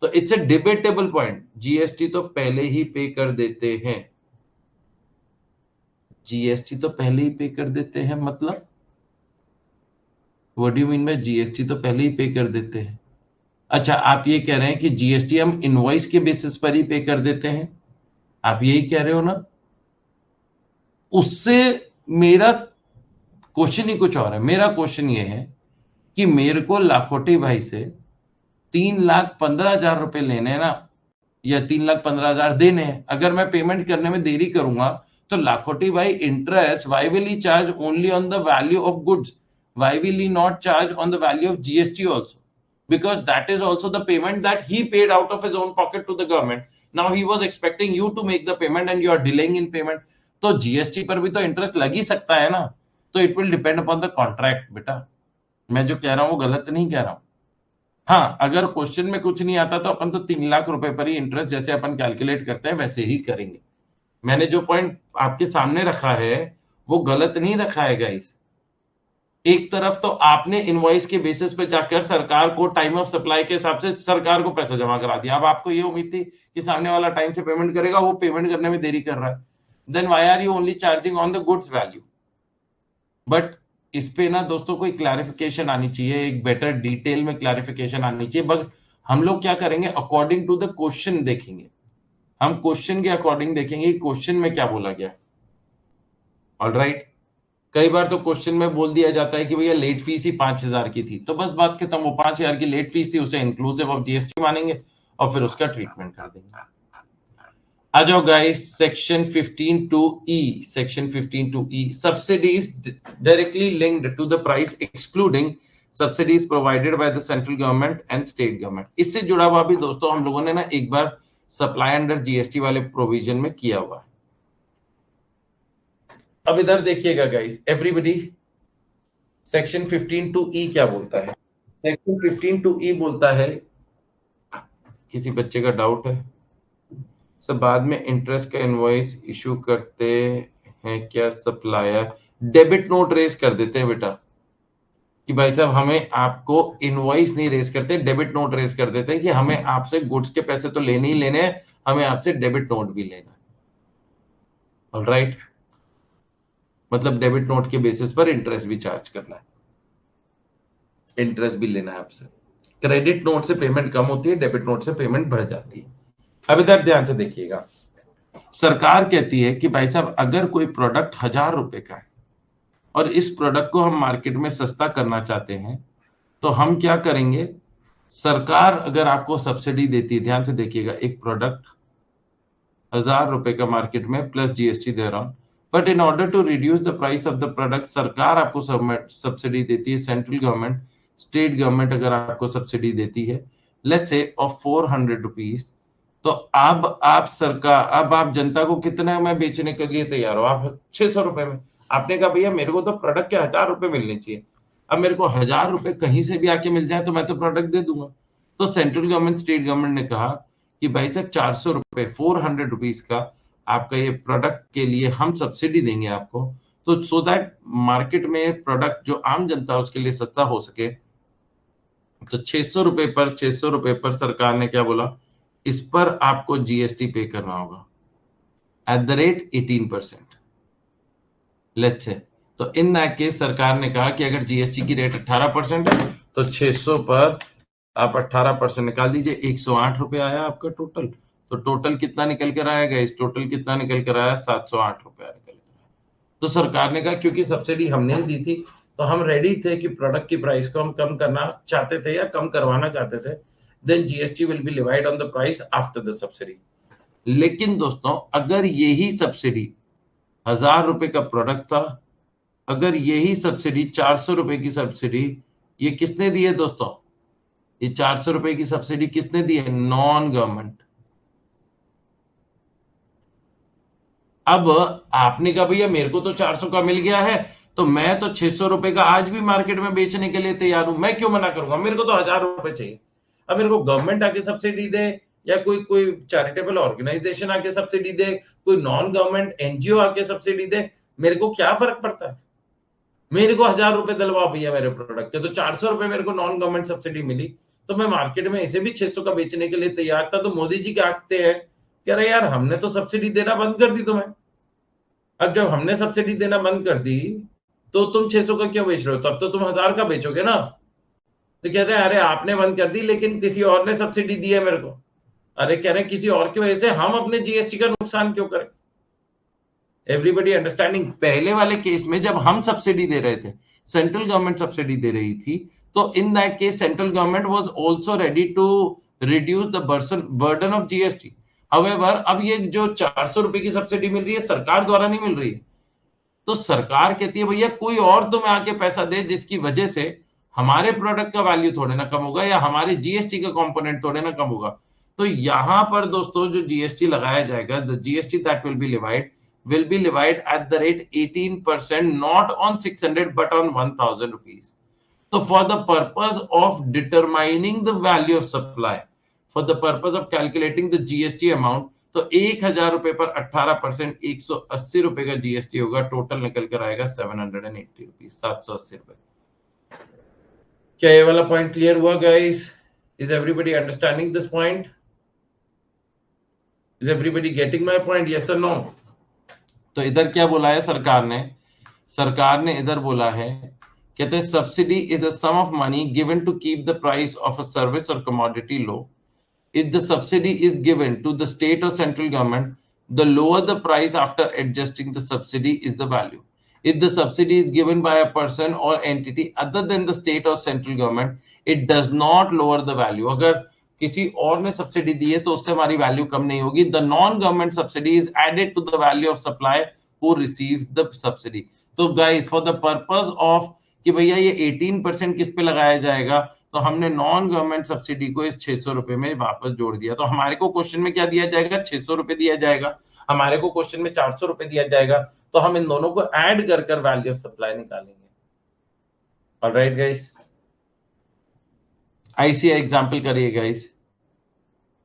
तो it's a debatable point. GST तो पहले ही पे कर देते हैं, जीएसटी तो पहले ही पे कर देते हैं, मतलब what do you mean by GST तो पहले ही पे कर देते हैं? अच्छा, आप ये कह रहे हैं कि जीएसटी हम इनवॉइस के बेसिस पर ही पे कर देते हैं, आप यही कह रहे हो ना? उससे मेरा क्वेश्चन ही कुछ और है। मेरा क्वेश्चन ये है कि मेरे को लाखोटी भाई से 3,15,000 रुपए लेने हैं ना, या 3,15,000 देने हैं। अगर मैं पेमेंट करने में देरी करूंगा तो लाखोटी भाई interest why will he charge only on the value of goods, why will he not charge on the value of GST also, because that is also the payment that he paid out of his own pocket to the government. Now he was expecting you to make the payment and you are delaying in payment. तो GST पर भी तो interest लग ही सकता है ना। तो it will depend upon the contract. बेटा मैं जो कह रहा हूं वो गलत नहीं कह रहा हूं। हाँ, अगर क्वेश्चन में कुछ नहीं आता तो अपन तो 3 लाख रुपए पर ही इंटरेस्ट जैसे अपन कैलकुलेट करते हैं वैसे ही करेंगे। मैंने जो पॉइंट आपके सामने रखा है वो गलत नहीं रखा है गाइस। एक तरफ तो आपने इनवॉइस के बेसिस पे जाकर सरकार को टाइम ऑफ सप्लाई के हिसाब से सरकार को पैसा जमा करा दिया। अब आपको ये उम्मीद थी कि सामने वाला टाइम से पेमेंट करेगा, वो पेमेंट करने में देरी कर रहा है, then why are you only charging on the goods value? But इस पे ना दोस्तों कोई क्लैरिफिकेशन आनी चाहिए, एक बेटर डिटेल में क्लैरिफिकेशन आनी चाहिए। बस हम लोग क्या करेंगे, अकॉर्डिंग टू द क्वेश्चन देखेंगे, हम क्वेश्चन के अकॉर्डिंग देखेंगे क्वेश्चन में क्या बोला गया। ऑलराइट, कई बार तो क्वेश्चन में बोल दिया जाता है कि भैया लेट फीस ही 5,000 की थी, तो बस बात खत्म। वो 5,000 की लेट फीस थी, उसे इंक्लूसिव ऑफ जीएसटी मानेंगे और फिर उसका ट्रीटमेंट कर देंगे। आ जाओ guys, section 15(2)(e), section 15(2)(e), subsidies directly linked to the price excluding subsidies provided by the central government and state government. इससे जुड़ा हुआ भी दोस्तों हम लोगों ने ना एक बार सप्लाई अंडर जीएसटी वाले प्रोविजन में किया हुआ है। अब इधर देखिएगा गाइस, एवरीबॉडी, सेक्शन 15(2)(e) क्या बोलता है? सेक्शन 15(2)(e) बोलता है, किसी बच्चे का डाउट है? सब बाद में इंटरेस्ट का इनवॉइस इशू करते हैं क्या सप्लायर? डेबिट नोट रेज कर देते हैं बेटा, कि भाई साहब हमें आपको इनवॉइस नहीं रेज करते, डेबिट नोट रेज कर देते हैं कि हमें आपसे गुड्स के पैसे तो लेने ही लेने हैं, हमें आपसे डेबिट नोट भी लेना है। ऑलराइट, मतलब डेबिट नोट के बेसिस पर इंटरेस्ट भी चार्ज करना है, इंटरेस्ट भी लेना है आपसे। क्रेडिट नोट से पेमेंट कम होती है, डेबिट नोट से पेमेंट बढ़ जाती है। अब इधर ध्यान से देखिएगा, सरकार कहती है कि भाई साहब अगर कोई प्रोडक्ट 1,000 रुपए का है और इस प्रोडक्ट को हम मार्केट में सस्ता करना चाहते हैं तो हम क्या करेंगे? सरकार अगर आपको सब्सिडी देती है, ध्यान से देखिएगा, एक प्रोडक्ट 1,000 रुपए का मार्केट में प्लस जीएसटी दे रहा हूं, but in order to reduce the price of the product सरकार आपको सब्सिडी देती है, सेंट्रल गवर्नमेंट, स्टेट गवर्नमेंट अगर आपको सब्सिडी देती है लेट्स से ऑफ 400 रुपीज, तो अब आप सरकार, अब आप जनता को कितना में बेचने के लिए तैयार हो? आप 600 रुपए में। आपने कहा भैया मेरे को तो प्रोडक्ट के 1,000 रुपए मिलने चाहिए, अब मेरे को 1,000 रुपए कहीं से भी आके मिल जाए तो मैं तो प्रोडक्ट दे दूंगा। तो सेंट्रल गवर्नमेंट, स्टेट गवर्नमेंट ने कहा कि भाई साहब 400 रुपए, 400 रुपीज का आपका ये प्रोडक्ट के लिए हम सब्सिडी देंगे आपको, तो सो दैट मार्केट में प्रोडक्ट जो आम जनता उसके लिए सस्ता हो सके। तो 600 रुपए पर, 600 रुपए पर सरकार ने क्या बोला, इस पर आपको जीएसटी पे करना होगा eight the rate 18%। Let's say, तो इन दैट केस सरकार ने कहा कि अगर जीएसटी की रेट 18% है तो 600 पर आप 18% निकाल दीजिए, 108 रुपए आया आपका टोटल। तो टोटल कितना निकल कर आएगा? इस टोटल कितना निकल कर आया? 708 रुपया निकल कर आया। तो सरकार ने कहा क्योंकि सब्सिडी हमने दी थी तो हम रेडी थे कि प्रोडक्ट की प्राइस को हम कम करना चाहते थे या कम करवाना चाहते थे, then GST will be levied on the price after the subsidy. लेकिन दोस्तों अगर यही सब्सिडी 1,000 रुपए का प्रोडक्ट था, अगर यही सब्सिडी 400 रुपए की सब्सिडी, ये किसने दी है दोस्तों? ये 400 रुपए की सब्सिडी किसने दी है? Non government. अब आपने कहा भैया मेरे को तो 400 का मिल गया है तो मैं तो 600 रुपए का आज भी मार्केट में बेचने के लिए तैयार हूं, मैं क्यों मना करूंगा, मेरे को तो 1,000 रुपए चाहिए। अब मेरे को गवर्नमेंट आके सब्सिडी दे या कोई कोई चैरिटेबल ऑर्गेनाइजेशन आके सब्सिडी दे, कोई नॉन गवर्नमेंट एनजीओ आके सब्सिडी दे, मेरे को क्या फर्क पड़ता है? मेरे को 1000 रुपए दिलवा भैया मेरे प्रोडक्ट के, तो 400 रुपए मेरे को नॉन गवर्नमेंट सब्सिडी मिली, तो मैं मार्केट में इसे भी 600 का बेचने के लिए तैयार था। तो मोदी जी क्या कहते हैं, कह रहे यार हमने तो सब्सिडी देना बंद कर दी तुम्हें, अब जब हमने सब्सिडी देना बंद कर दी तो तुम 600 का क्यों बेच रहे हो, तब तो तुम 1000 का बेचोगे ना। तो कहते हैं अरे आपने बंद कर दी लेकिन किसी और ने सब्सिडी दी है मेरे को। अरे कह रहे हैं किसी और की वजह से हम अपने जीएसटी का नुकसान क्यों करें? Everybody understanding? पहले वाले केस में जब हम सब्सिडी दे रहे थे, सेंट्रल गवर्नमेंट सब्सिडी दे रही थी, तो in that case central government was also ready to reduce the burden of GST. However अब ये जो 400 रुपए की सब्सिडी मिल रही है सरकार द्वारा नहीं मिल रही है, तो सरकार कहती है भैया कोई और तुम्हें आके पैसा दे जिसकी वजह से हमारे प्रोडक्ट का वैल्यू थोड़े ना कम होगा या हमारे जीएसटी का कंपोनेंट थोड़े ना कम होगा। तो यहां पर दोस्तों जो जीएसटी लगाया जाएगा, the GST that will be levied at the rate 18%, not on 600 but on 1000 rupees. So for the purpose of determining the value of supply, for the purpose of calculating the GST amount, तो 1000 रुपए पर 18% 180 रुपए का GST होगा, total निकल कर आएगा 780 rupees, 780 रुपए। क्या ये वाला पॉइंट क्लियर हुआ guys? Is everybody understanding this point? Is everybody getting my point? Yes और नो? तो इधर क्या बोला है सरकार ने इधर बोला है, कहते हैं subsidy is a sum of money given to keep the price of a service और commodity low. If the subsidy is given to the state और central government, the lower the price after adjusting the subsidy is the value. If the subsidy is given by a person or entity other than the state or central government, it does not lower the value. अगर किसी और ने subsidy दी है तो उससे हमारी value कम नहीं होगी। The non-government subsidy is added to the value of supply who receives the subsidy. तो guys, for the purpose of कि भैया ये 18% किस पे लगाया जाएगा, तो हमने नॉन गवर्नमेंट सब्सिडी को इस 600 रुपए में वापस जोड़ दिया। तो हमारे को क्वेश्चन में क्या दिया जाएगा, 600 रुपए दिया जाएगा, हमारे को क्वेश्चन में 400 रुपए दिया जाएगा, तो हम इन दोनों को ऐड कर कर वैल्यू ऑफ सप्लाई निकालेंगे। ऑलराइट गाइस, आईसीआई एग्जांपल करिए गाइस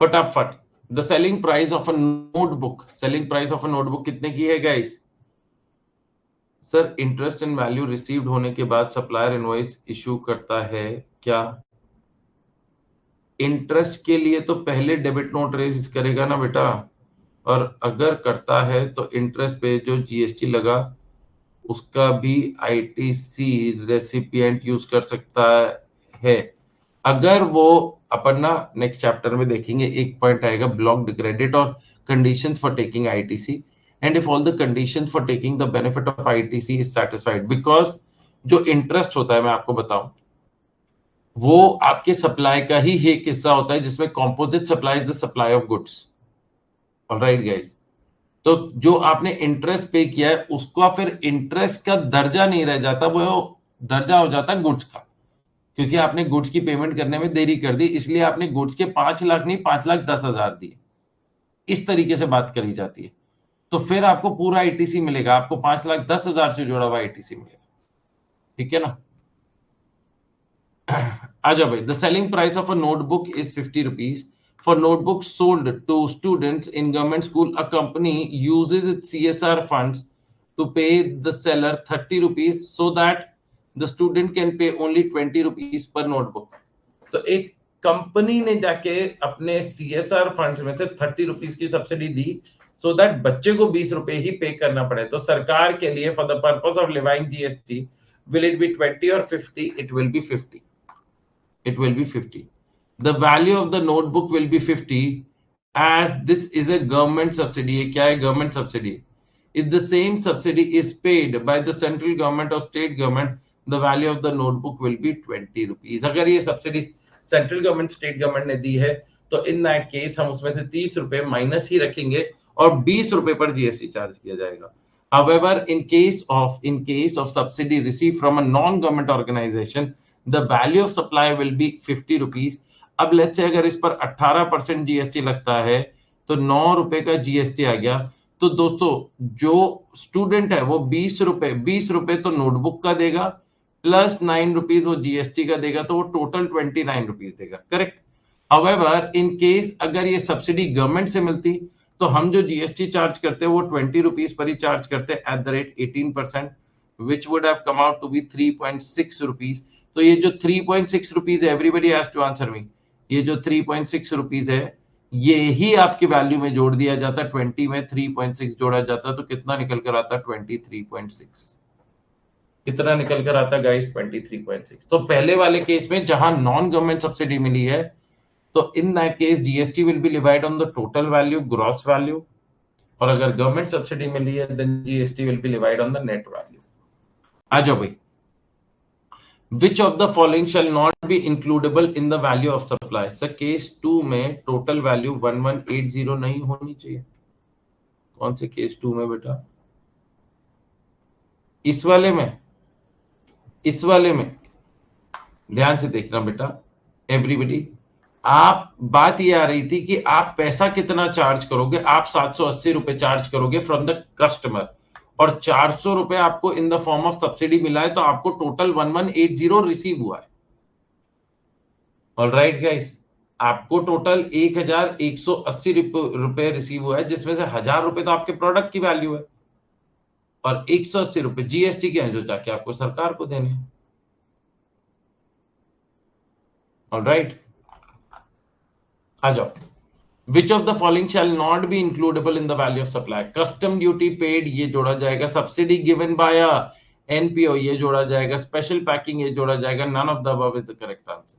फटाफट। The selling price of a notebook, selling price of a notebook कितने की है guys? Sir interest and value received होने के बाद सप्लायर इनवॉइस इशू करता है क्या? इंटरेस्ट के लिए तो पहले डेबिट नोट रेज करेगा ना बेटा, और अगर करता है तो इंटरेस्ट पे जो जीएसटी लगा उसका भी आईटीसी रेसिपिएंट यूज कर सकता है। अगर वो अपन ना नेक्स्ट चैप्टर में देखेंगे, एक पॉइंट आएगा ब्लॉक्ड क्रेडिट और conditions for taking ITC, and if all the conditions for taking the benefit of ITC is satisfied, because जो इंटरेस्ट होता है मैं आपको बताऊं वो आपके सप्लाई का ही एक हिस्सा होता है जिसमें composite supply is the supply of goods. Alright guys, तो जो आपने इंटरेस्ट पे किया है उसका फिर इंटरेस्ट का दर्जा नहीं रह जाता, वो दर्जा हो जाता है गुड्स का, क्योंकि आपने गुड्स की पेमेंट करने में देरी कर दी, इसलिए आपने गुड्स के 5 लाख नहीं 5,10,000 दिए, इस तरीके से बात करी जाती है। तो फिर आपको पूरा आईटीसी मिलेगा, आपको 5,10,000 से जुड़ा हुआ आईटीसी मिलेगा, ठीक है ना। आ जाओ भाई, the selling price of a notebook is 50 rupees. For notebooks sold to students in government school, a company uses its CSR funds to pay the seller 30 rupees so that the student can pay only 20 rupees per notebook. तो एक company ने जाके अपने CSR funds में से 30 rupees की subsidy the so that बच्चे को 20 रुपए ही पे करना पड़े। तो सरकार के लिए for the purpose of levying GST, will it be 20 or 50? It will be 50. It will be 50. The value of the notebook will be 50 as this is a government subsidy. ये क्या है? Government subsidy. If the same subsidy is paid by the central government or state government, the value of the notebook will be 20 rupees. अगर ये subsidy central government state government ने दी है तो in that case हम उसमें से 30 रुपए minus ही रखेंगे और 20 रुपए पर जीएसटी चार्ज किया जाएगा। However, in case of subsidy received from a non-government organization, the value of supply will be 50 rupees. अब लेट्स से अगर इस पर 18% जीएसटी लगता है तो 9 रुपए का जीएसटी आ गया। तो दोस्तों जो स्टूडेंट है वो 20 रुपए तो नोटबुक का देगा प्लस 9 रुपीज वो जीएसटी का देगा, तो वो टोटल 29 रुपीज देगा, करेक्ट। हाउएवर इन केस अगर ये सब्सिडी गवर्नमेंट से मिलती तो हम जो जीएसटी चार्ज करते हैं वो 20 रुपीज पर ही चार्ज करते हैं at the rate 18%, which would have come out to be 3.6 rupees. तो ये जो 3.6 रुपीज है, everybody has to answer me, ये जो 3.6 रुपीज है ये ही आपकी वैल्यू में जोड़ दिया जाता है। 20 में 3.6 जोड़ा जाता है तो कितना निकल कर आता है? 23.6। कितना निकल कर आता है गाइस? 23.6। तो पहले वाले केस में जहां नॉन गवर्नमेंट सब्सिडी मिली है तो in that case GST will be divide on the total value, gross value, और अगर गवर्नमेंट सब्सिडी मिली है then GST will be divide on the net value. आ जाओ भाई, Which of the following shall not be includable in the value of supply? Sir case 2 में total value 1180 नहीं होनी चाहिए। कौन से केस 2 में बेटा? इस वाले में, इस वाले में ध्यान से देखना बेटा एवरीबडी। आप बात ये आ रही थी कि आप पैसा कितना चार्ज करोगे, आप 780 रुपए चार्ज करोगे फ्रॉम द कस्टमर और 400 रुपए आपको in the form of subsidy मिला है, तो आपको टोटल 1180 रिसीव हुआ है। ऑलराइट गाइस, आपको टोटल 1180 रुपए रिसीव हुआ है, जिसमें से 1000 रुपए तो आपके प्रोडक्ट की वैल्यू है और 180 रुपए जीएसटी के हैं जो जाके आपको सरकार को देने हैं। ऑलराइट, आ जाओ। Which of the following shall not be includable in the value of supply? Custom duty paid ये जोड़ा जाएगा, subsidy given by a NPO ये जोड़ा जाएगा, special packing ये जोड़ा जाएगा। None of the above is the correct answer.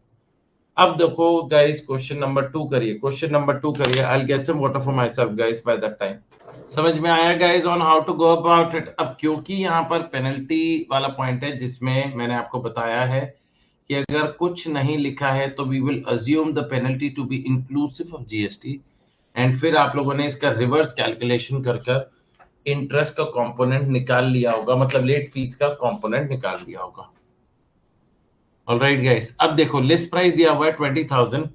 अब देखो guys, question number 2 करिए, question number 2 करिए। I'll get some water for myself guys by that time. समझ में आया guys on how to go about it? अब क्योंकि यहाँ पर पेनल्टी वाला पॉइंट है जिसमें मैंने आपको बताया है कि अगर कुछ नहीं लिखा है तो we will assume the penalty to be inclusive of GST, and फिर आप लोगों ने इसका रिवर्स कैलकुलेशन कर इंटरेस्ट का कंपोनेंट निकाल लिया होगा, मतलब लेट फीस का कंपोनेंट निकाल लिया होगा। ऑलराइट गाइस, अब देखो लिस्ट प्राइस दिया हुआ है 20,000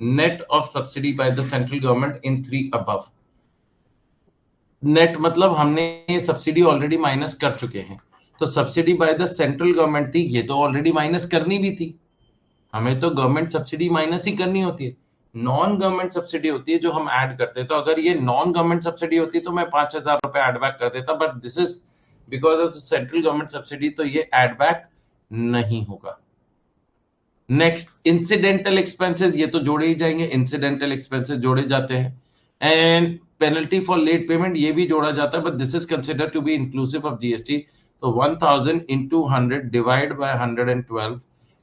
net of subsidy bye the central government in 3 above. Net मतलब हमने सब्सिडी ऑलरेडी माइनस कर चुके हैं, तो subsidy bye the central government थी, ये तो ऑलरेडी माइनस करनी भी थी, हमें तो गवर्नमेंट सब्सिडी माइनस ही करनी होती है। नॉन गवर्नमेंट सब्सिडी होती है जो हम ऐड करते हैं, तो अगर ये नॉन गवर्नमेंट सब्सिडी होती तो मैं 5,000 रुपए ऐड बैक कर देता, but this is because of central government subsidy, तो ये ऐड बैक नहीं होगा। नेक्स्ट, इंसिडेंटल एक्सपेंसेस, ये तो जोड़े ही जाएंगे, इंसिडेंटल एक्सपेंसेस जोड़े जाते हैं, and penalty for late payment ये भी जोड़ा जाता है, but this is consider to be inclusive of GST. तो 1000 into 100 डिवाइड बाय 112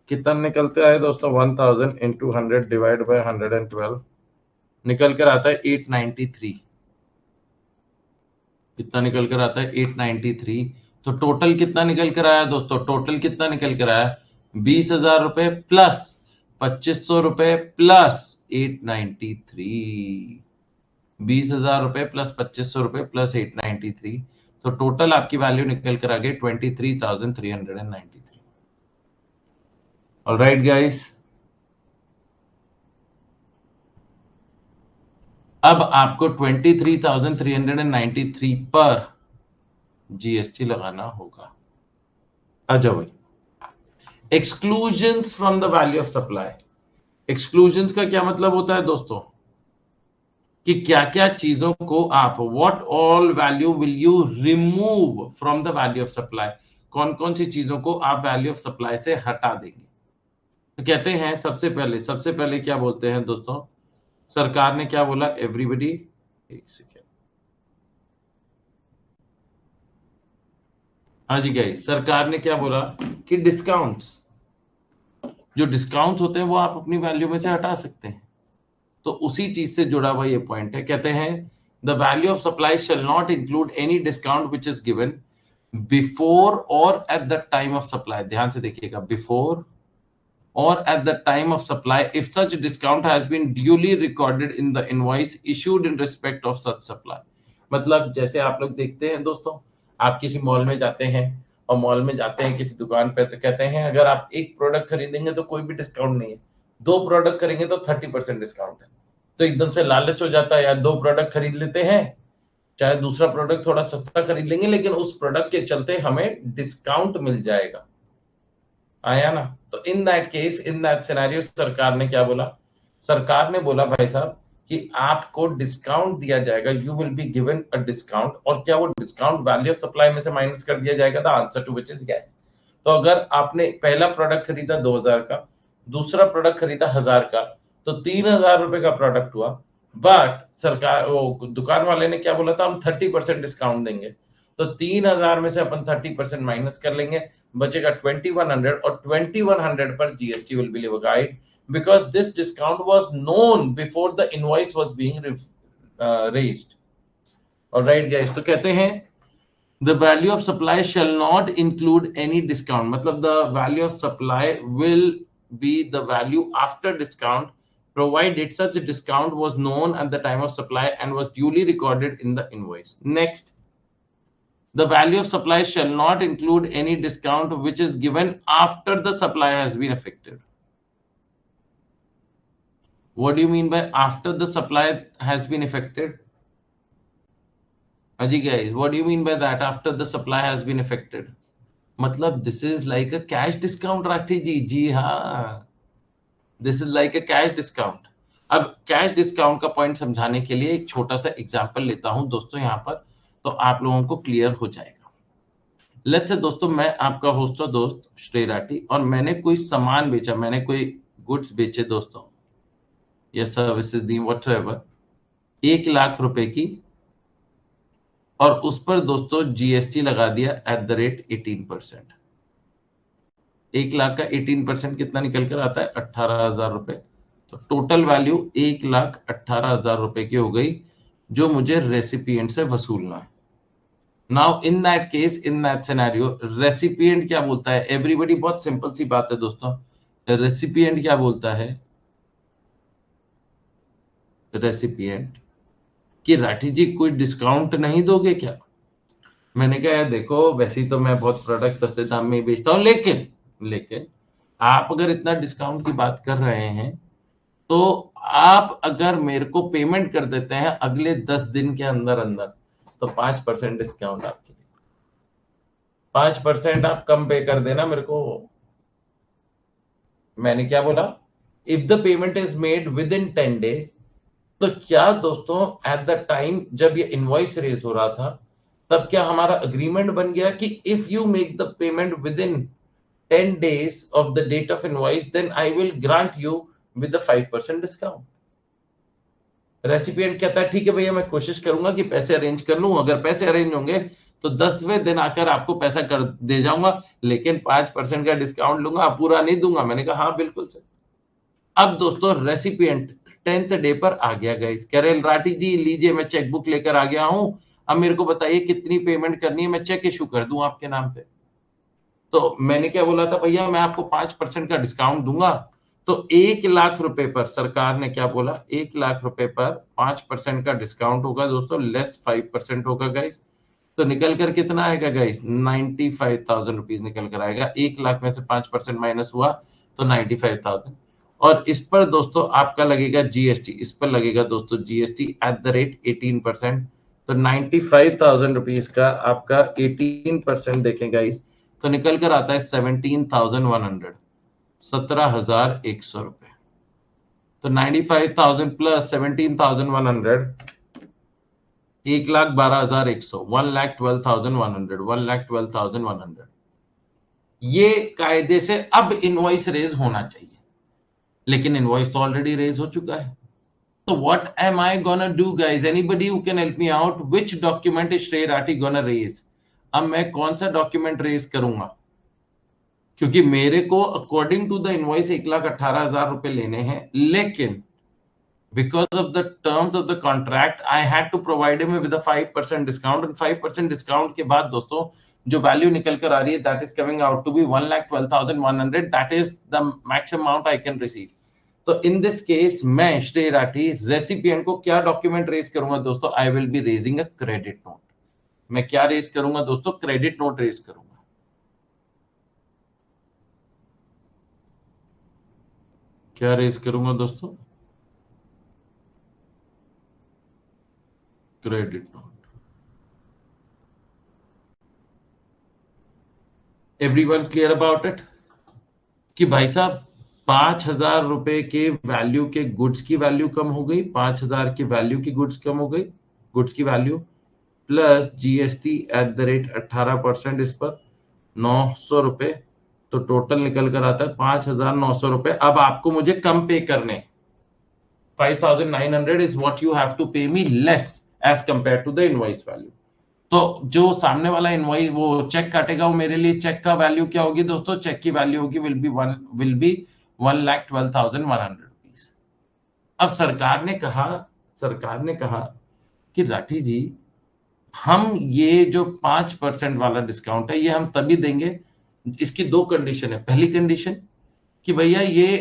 कितना निकलता है दोस्तों? 1000 into 100 डिवाइड बाय 112 निकल कर आता है 893। कितना निकल कर आता है? 893। तो टोटल कितना निकल कर आया दोस्तों? टोटल कितना निकल कर आया? 20,000 रुपए प्लस 2500 रुपए प्लस 893। 20,000 रुपए प्लस 2500 रुपए प्लस 893, तो टोटल आपकी वैल्यू निकल कर आ गई 23,393। ऑलराइट गाइस, अब आपको 23,393 पर जीएसटी लगाना होगा। आ जाओ भाई, exclusions from the value of supply. Exclusions का क्या मतलब होता है दोस्तों? कि क्या क्या चीजों को आप, what all value will you remove from the value of supply, कौन कौन सी चीजों को आप वैल्यू ऑफ सप्लाई से हटा देंगे। तो कहते हैं सबसे पहले क्या बोलते हैं दोस्तों? सरकार ने क्या बोला? एवरीबडी एक सेकेंड, हाँ जी गाइस, सरकार ने क्या बोला कि डिस्काउंट्स, जो डिस्काउंट्स होते हैं वो आप अपनी वैल्यू में से हटा सकते हैं। तो उसी चीज से जुड़ा हुआ ये पॉइंट है। कहते हैं the value of supply shall not include any discount which is given before और at the time of supply. ध्यान से देखिएगा, बिफोर और at the time of supply if such discount has been duly recorded in the invoice issued in respect of such supply। मतलब जैसे आप लोग देखते हैं दोस्तों, आप किसी मॉल में जाते हैं और मॉल में जाते हैं किसी दुकान पे, तो कहते हैं अगर आप एक प्रोडक्ट खरीदेंगे तो कोई भी डिस्काउंट नहीं है, 2 प्रोडक्ट करेंगे तो 30% डिस्काउंट है। तो एकदम से लालच हो जाता है यार, 2 प्रोडक्ट खरीद लेते हैं, चाहे दूसरा प्रोडक्ट थोड़ा सस्ता खरीद लेंगे लेकिन उस प्रोडक्ट के चलते हमें डिस्काउंट मिल जाएगा। आया ना? तो in that case, in that scenario सरकार ने क्या बोला? सरकार ने बोला भाई साहब कि आपको डिस्काउंट दिया जाएगा, you will be given a discount, और क्या वो डिस्काउंट वैल्यू ऑफ सप्लाई में से माइनस कर दिया जाएगा? The answer to which is yes. तो अगर आपने पहला प्रोडक्ट खरीदा 2000 का, दूसरा प्रोडक्ट खरीदा 1000 का, तो 3000 रुपए का प्रोडक्ट हुआ। बट सरकार, वो दुकान वाले ने क्या बोला था, हम 30% डिस्काउंट देंगे। तो 3000 में से अपन 30% माइनस कर लेंगे, बचेगा 2100, और 2100 पर GST will be levied, because this discount was known before the invoice was being raised. All right guys, तो कहते हैं the value of supply shall not include any discount, मतलब the value of supply will be the value after discount, provided such a discount was known at the time of supply and was duly recorded in the invoice. Next, the value of supply shall not include any discount which is given after the supply has been effected. What do you mean by after the supply has been effected? Aji guys, what do you mean by that, after the supply has been effected? मतलब this is like a cash discount Rathi जी। जी हाँ, this is like a cash discount. अब cash discount का point समझाने के लिए एक छोटा सा एग्जांपल लेता हूं दोस्तों यहाँ पर, तो आप लोगों को क्लियर हो जाएगा। लेट्स से दोस्तों, मैं आपका होस्ट और दोस्त श्रेय राठी, और मैंने कोई सामान बेचा, मैंने कोई गुड्स बेचे दोस्तों, या सर्विसेज दी, व्हाटएवर, 1 लाख रुपए की, और उस पर दोस्तों जीएसटी लगा दिया एट द रेट 18%। 1 लाख का 18% कितना निकल कर आता है? 18,000 रुपए। तो टोटल वैल्यू 1,18,000 रुपए की हो गई, जो मुझे रेसिपिएंट से वसूलना है। Now in that case, in that scenario, recipient क्या बोलता है? एवरीबॉडी, बहुत सिंपल सी बात है दोस्तों, रेसिपिएंट क्या बोलता है? रेसिपिएंट कि राठी जी कोई डिस्काउंट नहीं दोगे क्या? मैंने कहा यार देखो, वैसे ही तो मैं बहुत प्रोडक्ट सस्ते दाम में बेचता हूं, लेकिन आप अगर इतना डिस्काउंट की बात कर रहे हैं, तो आप अगर मेरे को पेमेंट कर देते हैं अगले 10 दिन के अंदर अंदर, तो 5% डिस्काउंट आपके लिए, 5% आप कम पे कर देना मेरे को। मैंने क्या बोला? If the payment is made with in 10 days. तो क्या दोस्तों, एट द टाइम जब ये इनवॉइस रेज हो रहा था, तब क्या हमारा अग्रीमेंट बन गया कि if you make the payment with in 10 days of the date of invoice, then I will grant you with the 5% discount. Recipient कहता है ठीक है भैया, मैं कोशिश करूंगा कि पैसे अरेंज कर लूं, अगर पैसे अरेंज होंगे तो 10वें दिन आकर आपको पैसा कर दे जाऊंगा, लेकिन 5% का डिस्काउंट लूंगा, पूरा नहीं दूंगा। मैंने कहा हाँ बिल्कुल सर। अब दोस्तों रेसिपिएंट 10th डे पर आ गया गाइस, कह रहे राठी जी लीजिए, मैं चेकबुक लेकर आ गया हूं, अब मेरे को बताइए कितनी पेमेंट करनी है, मैं चेक इशू कर दूं आपके नाम पे। तो मैंने क्या बोला था, भैया मैं आपको 5% का डिस्काउंट दूंगा। तो 1 लाख रुपए पर सरकार ने क्या बोला, 1 लाख रुपए पर 5% का डिस्काउंट होगा दोस्तों, लेस 5% होगा गाइस। तो निकल कर कितना आएगा गाइस? 95,000 रुपीज निकल कर आएगा। 1 लाख में से 5% माइनस हुआ तो 95,000। और इस पर दोस्तों आपका लगेगा जीएसटी, इस पर लगेगा दोस्तों जीएसटी एट द रेट 18%। तो 95,000 रुपीज का आपका 18% देखें गाइस, तो निकल कर आता है 17,100, 17,100 रुपए। तो 95,000 प्लस 17,100, 1,12,100, 1,12,100, 1,12,100। ये कायदे से अब इनवॉइस रेज होना चाहिए, लेकिन इनवॉइस तो ऑलरेडी रेज हो चुका है। तो what am I gonna do guys? Anybody who can help me out? Which document is श्रेय राठी गोना रेज? अब मैं कौन सा डॉक्यूमेंट रेज करूंगा? क्योंकि मेरे को अकॉर्डिंग टू द इनवॉइस 1,18,000 रुपए लेने हैं, लेकिन because of the terms of the contract I had to provide him with a 5% discount, and 5% discount के बाद दोस्तों जो वैल्यू निकल कर आ रही है, that is coming out to be 1,12,100, that is the maximum amount I can receive. तो in this case मैं श्रेय राठी रेसिपिएंट को क्या डॉक्यूमेंट रेज करूंगा दोस्तों? I will be raising a credit note. मैं क्या रेज करूंगा दोस्तों? क्रेडिट नोट रेज करूंगा। क्या रेज करूंगा दोस्तों? Credit note. Everyone clear about it? कि भाई साहब 5,000 रुपए के वैल्यू के गुड्स की वैल्यू कम हो गई, 5,000 की वैल्यू की गुड्स कम हो गई, गुड्स की value plus GST at the rate 18% इस पर 900 रुपए, तो टोटल निकल कर आता है 5,900 रुपए। अब आपको मुझे कम पे करने, 5,900 is what you have to pay me less as compared to the invoice value। तो जो सामने वाला इनवॉइस वो चेक काटेगा, वो मेरे लिए चेक का वैल्यू क्या होगी दोस्तों? चेक की वैल्यू होगी विल बी 1,12,100 रुपीज। अब सरकार ने कहा कि राठी जी, हम ये जो 5% वाला डिस्काउंट है ये हम तभी देंगे, इसकी दो कंडीशन है। पहली कंडीशन कि भैया ये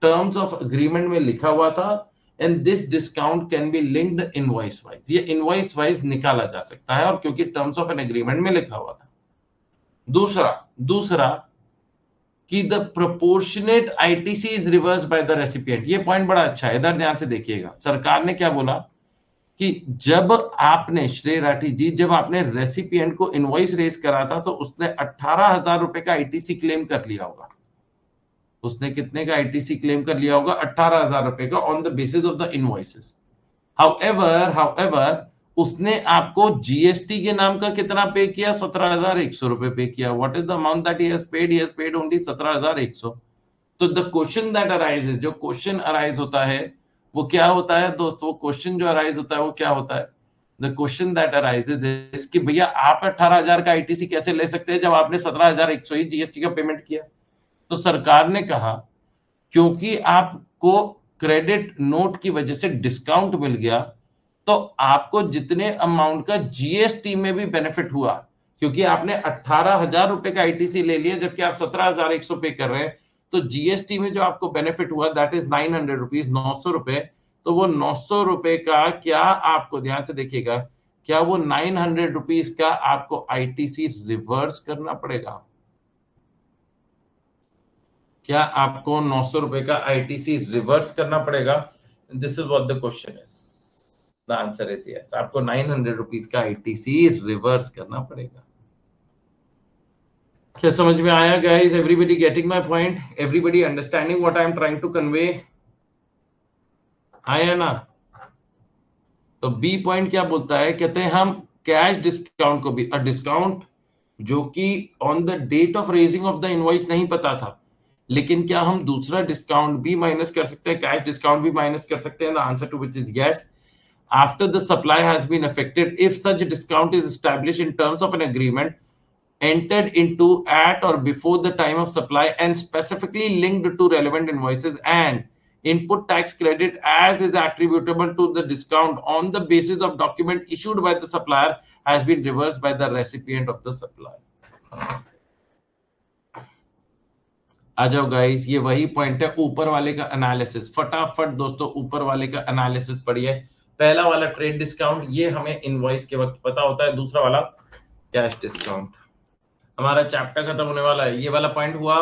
टर्म्स ऑफ अग्रीमेंट में लिखा हुआ था and this discount can be linked invoice wise, ये इनवॉइस वाइज निकाला जा सकता है और क्योंकि टर्म्स ऑफ एन एग्रीमेंट में लिखा हुआ था। दूसरा कि the proportionate ITC is reverse by the recipient. ये पॉइंट बड़ा अच्छा है, इधर ध्यान से देखिएगा। सरकार ने क्या बोला कि जब आपने श्रेय राठी जी, जब आपने रेसिपिएंट को इनवॉइस रेज करा था तो उसने 18,000 रुपए का आईटीसी क्लेम कर लिया होगा। उसने कितने का आईटीसी क्लेम कर लिया होगा? 18,000 रुपए का on the basis of the invoices. However उसने आपको जीएसटी के नाम का कितना पे किया? 17,100 रुपए पे किया। What is the amount that he has paid? He has paid only 17,100। तो द क्वेश्चन दैट अराइजेस, जो क्वेश्चन अराइज होता है वो क्या होता है दोस्तों? वो क्वेश्चन जो अराइज होता है वो क्या होता है? The question that arises is कि भैया आप 18,000 का आईटीसी कैसे ले सकते हैं जब आपने 17,100 ही जीएसटी का पेमेंट किया? तो सरकार ने कहा क्योंकि आपको क्रेडिट नोट की वजह से डिस्काउंट मिल गया तो आपको जितने अमाउंट का जीएसटी में भी बेनिफिट हुआ, क्योंकि आपने 18,000 रुपए का आईटीसी ले लिया जबकि आप 17,100 पे कर रहे हैं, तो जीएसटी में जो आपको बेनिफिट हुआ दैट इज 900 रुपीज, 900 रुपए। तो वो 900 रुपए का क्या आपको, ध्यान से देखिएगा, क्या वो 900 रुपीज का आपको आईटीसी रिवर्स करना पड़ेगा? क्या आपको 900 रुपए का आईटीसी रिवर्स करना पड़ेगा? This is what the question is. The answer is yes, आपको 900 रुपीज का आईटीसी रिवर्स करना पड़ेगा। क्या समझ में आया guys? Everybody getting my point? Everybody understanding what I am trying to convey? आया ना? तो बी पॉइंट क्या बोलता है? कहते हैं हम कैश डिस्काउंट को भी, अ डिस्काउंट जो कि on the date of raising of the invoice नहीं पता था, लेकिन क्या हम दूसरा डिस्काउंट भी माइनस कर सकते हैं? कैश डिस्काउंट भी माइनस कर सकते हैं? The answer to which is yes. After the supply has been affected, if such discount is established in terms of an agreement entered into at or before the time of supply and specifically linked to relevant invoices, and input tax credit as is attributable to the discount on the basis of document issued by the supplier has been reversed by the recipient of the supply। आ जाओ guys, ये वही point है, ऊपर वाले का analysis. फटाफट दोस्तों ऊपर वाले का एनालिसिस पढ़िए। पहला वाला ट्रेड डिस्काउंट, ये हमें इनवॉइस के वक्त पता होता है। दूसरा वाला कैश डिस्काउंट। हमारा चैप्टर खत्म होने वाला है। ये वाला पॉइंट हुआ।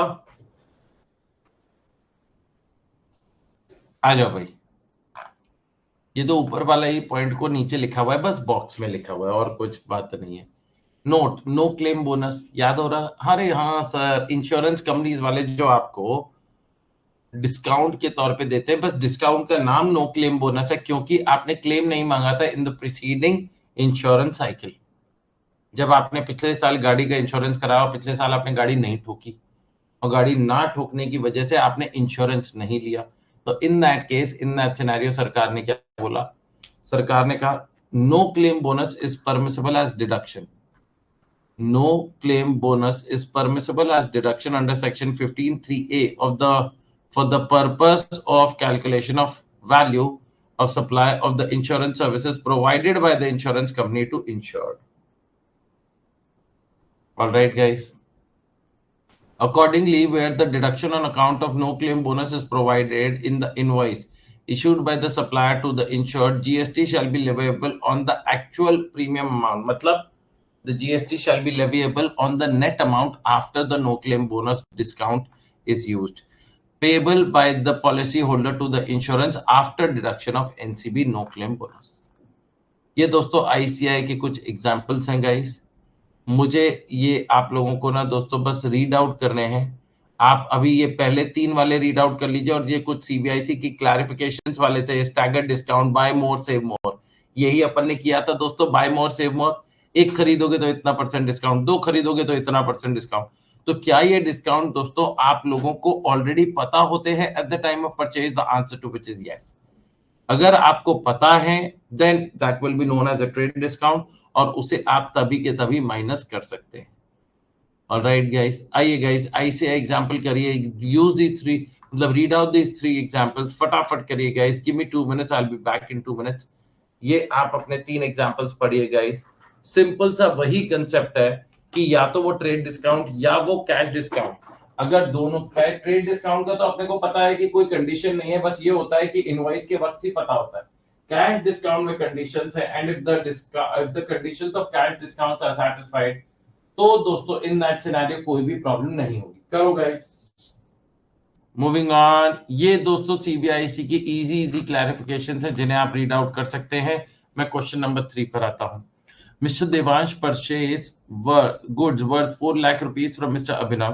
आ जाओ भाई, ये तो ऊपर वाला ही पॉइंट को नीचे लिखा हुआ है, बस बॉक्स में लिखा हुआ है और कुछ बात नहीं है। नोट, नो क्लेम बोनस याद हो रहा? अरे हाँ सर, इंश्योरेंस कंपनीज वाले जो आपको डिस्काउंट के तौर पे देते हैं, बस डिस्काउंट का नाम नो क्लेम बोनस है क्योंकि आपने क्लेम नहीं मांगा था in the preceding insurance cycle. जब आपने पिछले साल गाड़ी का इंश्योरेंस कराया, पिछले साल आपने गाड़ी नहीं ठोकी और गाड़ी ना ठोकने की वजह से आपने इंश्योरेंस नहीं लिया, तो in that case, in that scenario सरकार ने क्या बोला? सरकार ने कहा no claim bonus is permissible as deduction. No claim bonus is permissible as deduction under section 15(3)(a) of the for the purpose of calculation of value of supply of the insurance services provided by the insurance company to insured. All right, guys. Accordingly, where the deduction on account of no claim bonus is provided in the invoice issued by the supplier to the insured, GST shall be leviable on the actual premium amount. मतलब the GST shall be leviable on the net amount after the no claim bonus discount is used, payable by the policy holder to the insurance after deduction of NCB no claim bonus। ये दोस्तों ICI के कुछ examples हैं guys. मुझे ये आप लोगों को ना दोस्तों बस रीड आउट करने हैं आप अभी ये पहले 3 वाले रीड आउट कर लीजिए, और ये कुछ सीबीआईसी की क्लैरिफिकेशंस वाले थे, स्टैगर्ड डिस्काउंट, बाय मोर सेव मोर, यही अपन ने किया था दोस्तों, बाय मोर सेव मोर। एक खरीदोगे तो इतना % डिस्काउंट, 2 खरीदोगे तो इतना % डिस्काउंट। तो क्या ये डिस्काउंट दोस्तों आप लोगों को ऑलरेडी पता होते हैं at the time of purchase? The answer to which is yes. अगर आपको पता है then that will be known as a trade discount, और उसे आप तभी के तभी माइनस कर सकते हैं। ऑलराइट गाइस, आइए गाइस ऐसे एग्जांपल करिए, यूज दीस थ्री, मतलब रीड आउट दीस 3 एग्जांपल्स, फटाफट करिए guys, give me 2 minutes, I will be back in 2 minutes. ये आप अपने 3 एग्जांपल्स पढ़िए गाइस। सिंपल सा वही कंसेप्ट है कि या तो वो ट्रेड डिस्काउंट या वो कैश डिस्काउंट। अगर दोनों, ट्रेड डिस्काउंट का तो अपने को पता है कि कोई कंडीशन नहीं है, बस ये होता है कि इनवॉइस के वक्त ही पता होता है। कैश डिस्काउंट में कंडीशंस है, and if the conditions of cash discounts are satisfied, तो दोस्तों इन दैट सिनेरियो कोई भी प्रॉब्लम नहीं होगी। करो गाइस, मूविंग ऑन। ये दोस्तों सीबीआईसी की इजी क्लैरिफिकेशंस हैं जिन्हें आप रीड आउट कर सकते हैं। मैं क्वेश्चन नंबर 3 पर आता हूं। Mr. Devansh purchased goods worth 4 lakh rupees from Mr. Abhinav.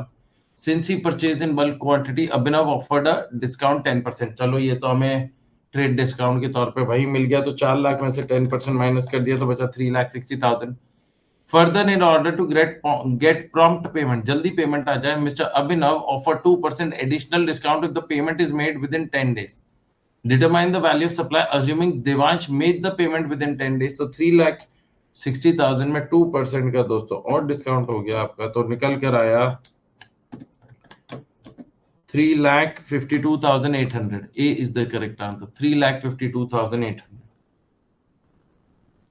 Since he purchased in bulk quantity, Abhinav offered a discount 10%. चलो ये तो हमें ट्रेड डिस्काउंट के तौर पे वही मिल गया, तो 4 लाख में से 10% माइनस कर दिया तो बचा 3,60,000। Further, in order to get prompt payment, जल्दी पेमेंट आ जाए, Mr. Abhinav offered 2% additional discount if the payment is made within 10 days. Determine the value of supply assuming Devansh made the payment within 10 days. तो 3,60,000 में 2% का दोस्तों और discount हो गया आपका, तो निकल कर आया 3,52,800. A is the correct answer, 3,52,800.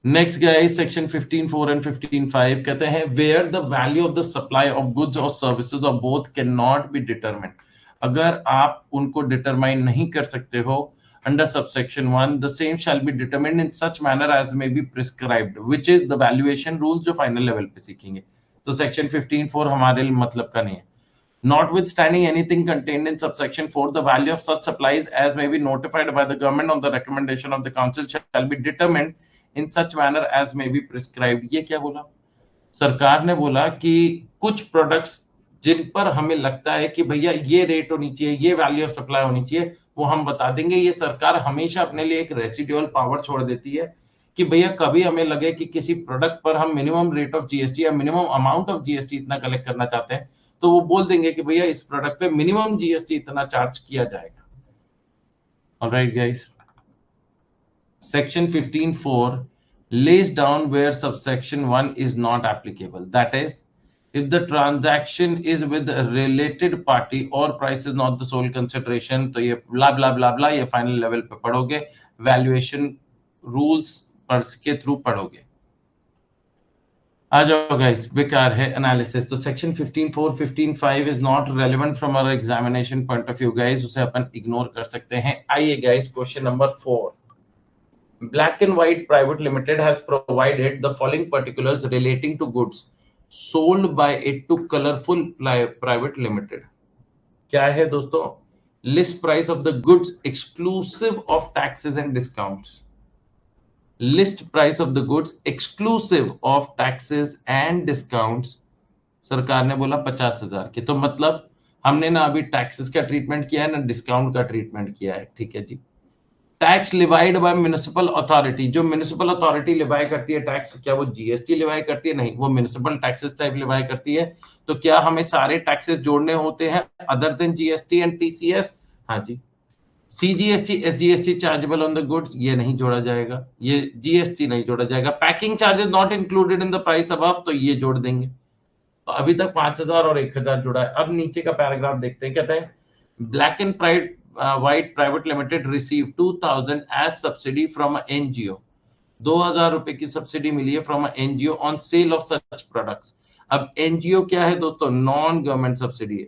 Next guys, section 15.4 and 15.5 कहते हैं where the value of the supply of goods और services of both can not be determined. अगर आप उनको डिटरमाइन नहीं कर सकते हो under subsection 1, the same shall be determined in such manner as may be prescribed, which is the valuation rules जो final level पे सीखेंगे। तो सेक्शन 15.4 हमारे लिए मतलब का नहीं है। Notwithstanding anything contained in subsection 4, the value of such supplies as may be notified by the government on the recommendation of the council shall be determined in such manner as may be prescribed। ये क्या बोला? सरकार ने बोला कि कुछ products जिन पर हमें लगता है कि भैया ये रेट होनी चाहिए, ये वैल्यू ऑफ सप्लाई होनी चाहिए, वो हम बता देंगे। ये सरकार हमेशा अपने लिए एक रेसिडुअल पावर छोड़ देती है कि भैया कभी हमें लगे कि किसी प्रोडक्ट पर हम मिनिमम रेट ऑफ जीएसटी या मिनिमम अमाउंट ऑफ जीएसटी इतना कलेक्ट करना चाहते हैं, तो वो बोल देंगे कि भैया इस प्रोडक्ट पे मिनिमम जीएसटी इतना चार्ज किया जाएगा। Alright guys, section 15.4 lays down where subsection 1 is not applicable, that is if the transaction is with a related party or price is not the sole consideration, तो ये blah blah blah blah ये final level पे पढ़ोगे, valuation rules पर के through पढ़ोगे। आ जाओ guys, बेकार है एनालिसिस। तो section 15.4 15.5 is not relevant from our examination point of view guys, उसे अपन इग्नोर कर सकते हैं। आइए guys, question number 4। Black and White Private Limited has provided the following particulars relating to goods sold by it to Colorful Private Limited. क्या है दोस्तों? List price of the goods exclusive of taxes and discounts. List price of the goods exclusive of taxes and discounts. सरकार ने बोला 50,000 की, तो मतलब हमने ना अभी टैक्सेस का ट्रीटमेंट किया है ना डिस्काउंट का ट्रीटमेंट किया है। ठीक है जी। Tax levied by municipal authority, जो म्युनिसिपल अथॉरिटी लिवाई करती है टैक्स, क्या वो जीएसटी लिवाई करती है? नहीं, वो म्युनिसिपल टैक्सेस टाइप लिवाई करती है। तो क्या हमें सारे टैक्सेस जोड़ने होते हैं other than GST and TCS? हाँ जी। CGST, SGST chargeable on the goods, ये नहीं जोड़ा जाएगा, ये जीएसटी नहीं जोड़ा जाएगा। Packing charges not included in the price above, तो ये जोड़ देंगे। तो अभी तक 5,000 और 1,000 जुड़ा है। अब नीचे का पैराग्राफ देखते हैं, कहते हैं black and White Private Limited received 2,000 as subsidy from an NGO. 2,000 रुपए की सब्सिडी मिली है from NGO on sale of such products. अब एनजीओ क्या है दोस्तों? नॉन गवर्नमेंट सब्सिडी है।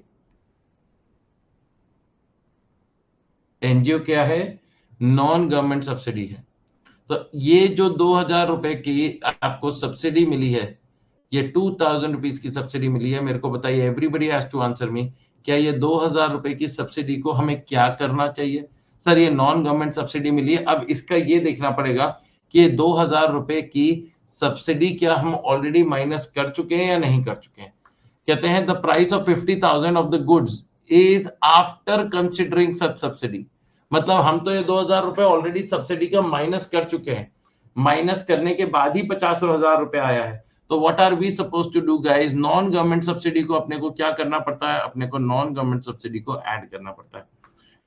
एनजीओ क्या है? नॉन गवर्नमेंट सब्सिडी है। तो ये जो 2,000 रुपए की आपको सब्सिडी मिली है, ये 2,000 रुपीज की सब्सिडी मिली है, मेरे को बताइए, everybody has to answer me, क्या ये 2,000 रुपए की सब्सिडी को हमें क्या करना चाहिए? सर ये नॉन गवर्नमेंट सब्सिडी मिली है। अब इसका ये देखना पड़ेगा कि ये 2,000 रुपए की सब्सिडी क्या हम ऑलरेडी माइनस कर चुके हैं या नहीं कर चुके हैं। कहते हैं the price of 50,000 of the goods is after considering such subsidy. मतलब हम तो ये 2000 रुपए ऑलरेडी सब्सिडी का माइनस कर चुके हैं, माइनस करने के बाद ही 50,000 रुपए आया है। तो what are we suppose to do guys? Non government subsidy को अपने को क्या करना पड़ता है? अपने को नॉन गवर्नमेंट सब्सिडी को ऐड करना पड़ता है।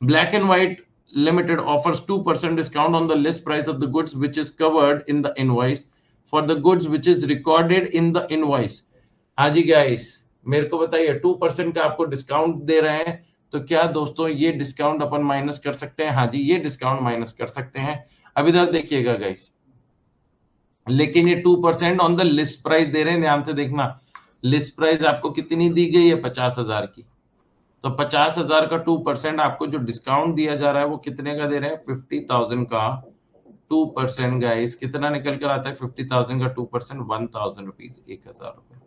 Black and White Limited offers 2% discount on the list price of the goods which is covered in the invoice for the goods which is recorded in the invoice. हाँ जी guys, मेरे को बताइए 2% का आपको डिस्काउंट दे रहे हैं, तो क्या दोस्तों ये डिस्काउंट अपन माइनस कर सकते हैं? हाँ जी, ये डिस्काउंट माइनस कर सकते हैं। अब इधर देखिएगा गाइस, लेकिन ये 2% ऑन द लिस्ट प्राइस दे रहे हैं, ध्यान से देखना। लिस्ट प्राइस आपको कितनी दी गई है? 50,000 की। तो 50,000 का 2% आपको जो डिस्काउंट दिया जा रहा है वो कितने का दे रहे हैं? 50,000 का 2% गाइस कितना निकल कर आता है? 50,000 का 2% 1,000 रुपीज, 1,000 रुपए।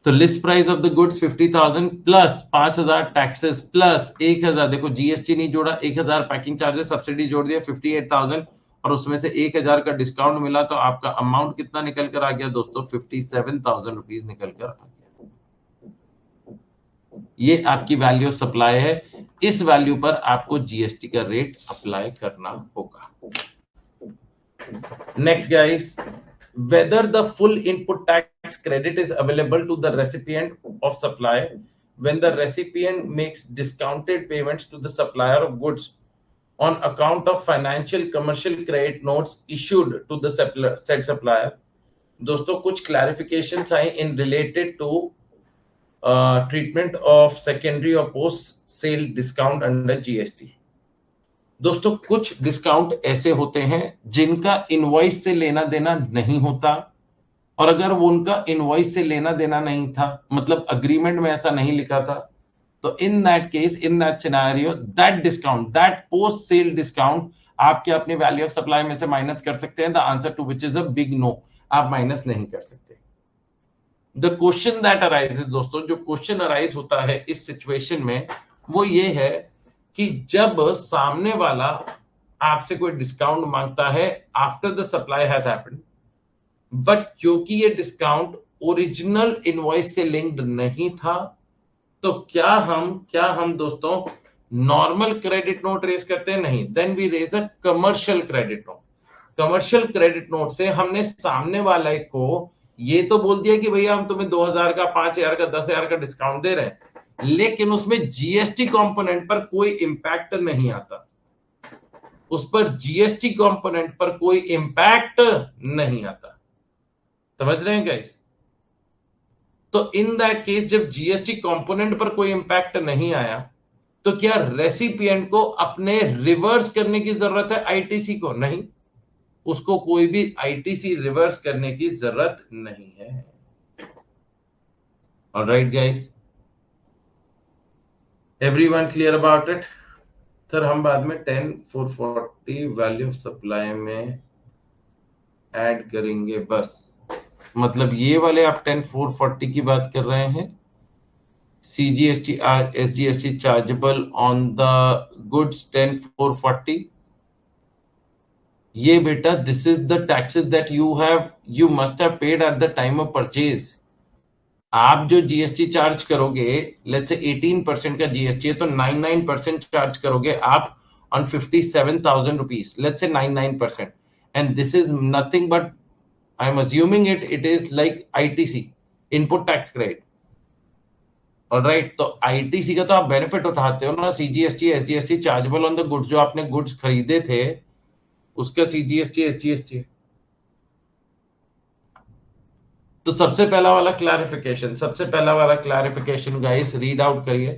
तो list price of the goods 50,000 plus 5,000 taxes plus 1,000, देखो जीएसटी नहीं जोड़ा, 1,000 पैकिंग चार्जेस सब्सिडी जोड़ दिया 58,000 और उसमें से 1,000 का डिस्काउंट मिला, तो आपका अमाउंट कितना निकल कर आ गया दोस्तों? 57,000 रुपीज निकल कर आ गया। ये आपकी वैल्यू ऑफ सप्लाई है, इस वैल्यू पर आपको जीएसटी का रेट अप्लाई करना होगा। Next guys, whether the full input tax credit is available to the recipient of supply when the recipient makes discounted payments to the supplier of goods on account of financial commercial credit notes issued to the said supplier. दोस्तों कुछ clarifications आए in related to treatment of secondary or post sale discount under GST. दोस्तों कुछ discount ऐसे होते हैं जिनका invoice से लेना देना नहीं होता, और अगर वो उनका इनवॉइस से लेना देना नहीं था, मतलब अग्रीमेंट में ऐसा नहीं लिखा था, तो in that case, in that scenario, that discount, that post sale discount आपके अपने वैल्यू ऑफ सप्लाई में से माइनस कर सकते हैं। The answer to which is a big no, आप माइनस नहीं कर सकते। द क्वेश्चन दैट अराइजेस, दोस्तों जो क्वेश्चन अराइज होता है इस सिचुएशन में वो ये है कि जब सामने वाला आपसे कोई डिस्काउंट मांगता है after the supply has happened, but क्योंकि ये डिस्काउंट ओरिजिनल इनवॉइस से लिंक्ड नहीं था, तो क्या हम दोस्तों नॉर्मल क्रेडिट नोट रेज करते हैं? नहीं, then we raise a commercial credit note. Commercial credit note से हमने सामने वाले को ये तो बोल दिया कि भैया हम तुम्हें 2,000 का, 5,000 का, 10,000 का डिस्काउंट दे रहे हैं, लेकिन उसमें जीएसटी कंपोनेंट पर कोई इंपैक्ट नहीं आता, उस पर जीएसटी कंपोनेंट पर कोई इंपैक्ट नहीं आता। समझ रहे हैं गाइस? तो इन दैट केस जब जीएसटी कंपोनेंट पर कोई इंपैक्ट नहीं आया, तो क्या रेसिपिएंट को अपने रिवर्स करने की जरूरत है आईटीसी को? नहीं, उसको कोई भी आईटीसी रिवर्स करने की जरूरत नहीं है। Alright guys, everyone clear about it? Sir हम बाद में 10,440 वैल्यू ऑफ सप्लाई में ऐड करेंगे बस, मतलब ये वाले आप 10,440 की बात कर रहे हैं। CGST SGST chargeable on the goods 10,440, ये बेटा this is the taxes that you must have paid eight the time of purchase. आप जो जीएसटी चार्ज करोगे, लेट्स से 18% का जीएसटी है, तो 99% चार्ज करोगे आप on 57,000 rupees, let's say 99%, and this is nothing but I am assuming it is like ITC, input tax credit. Alright, तो ITC का तो आप बेनिफिट उठाते हो ना। CGST SGST chargeable on the goods, जो आपने गुड्स खरीदे थे उसका सीजीएसटी एसजीएसटी। तो सबसे पहला वाला क्लैरिफिकेशन गाइस रीड आउट करिए।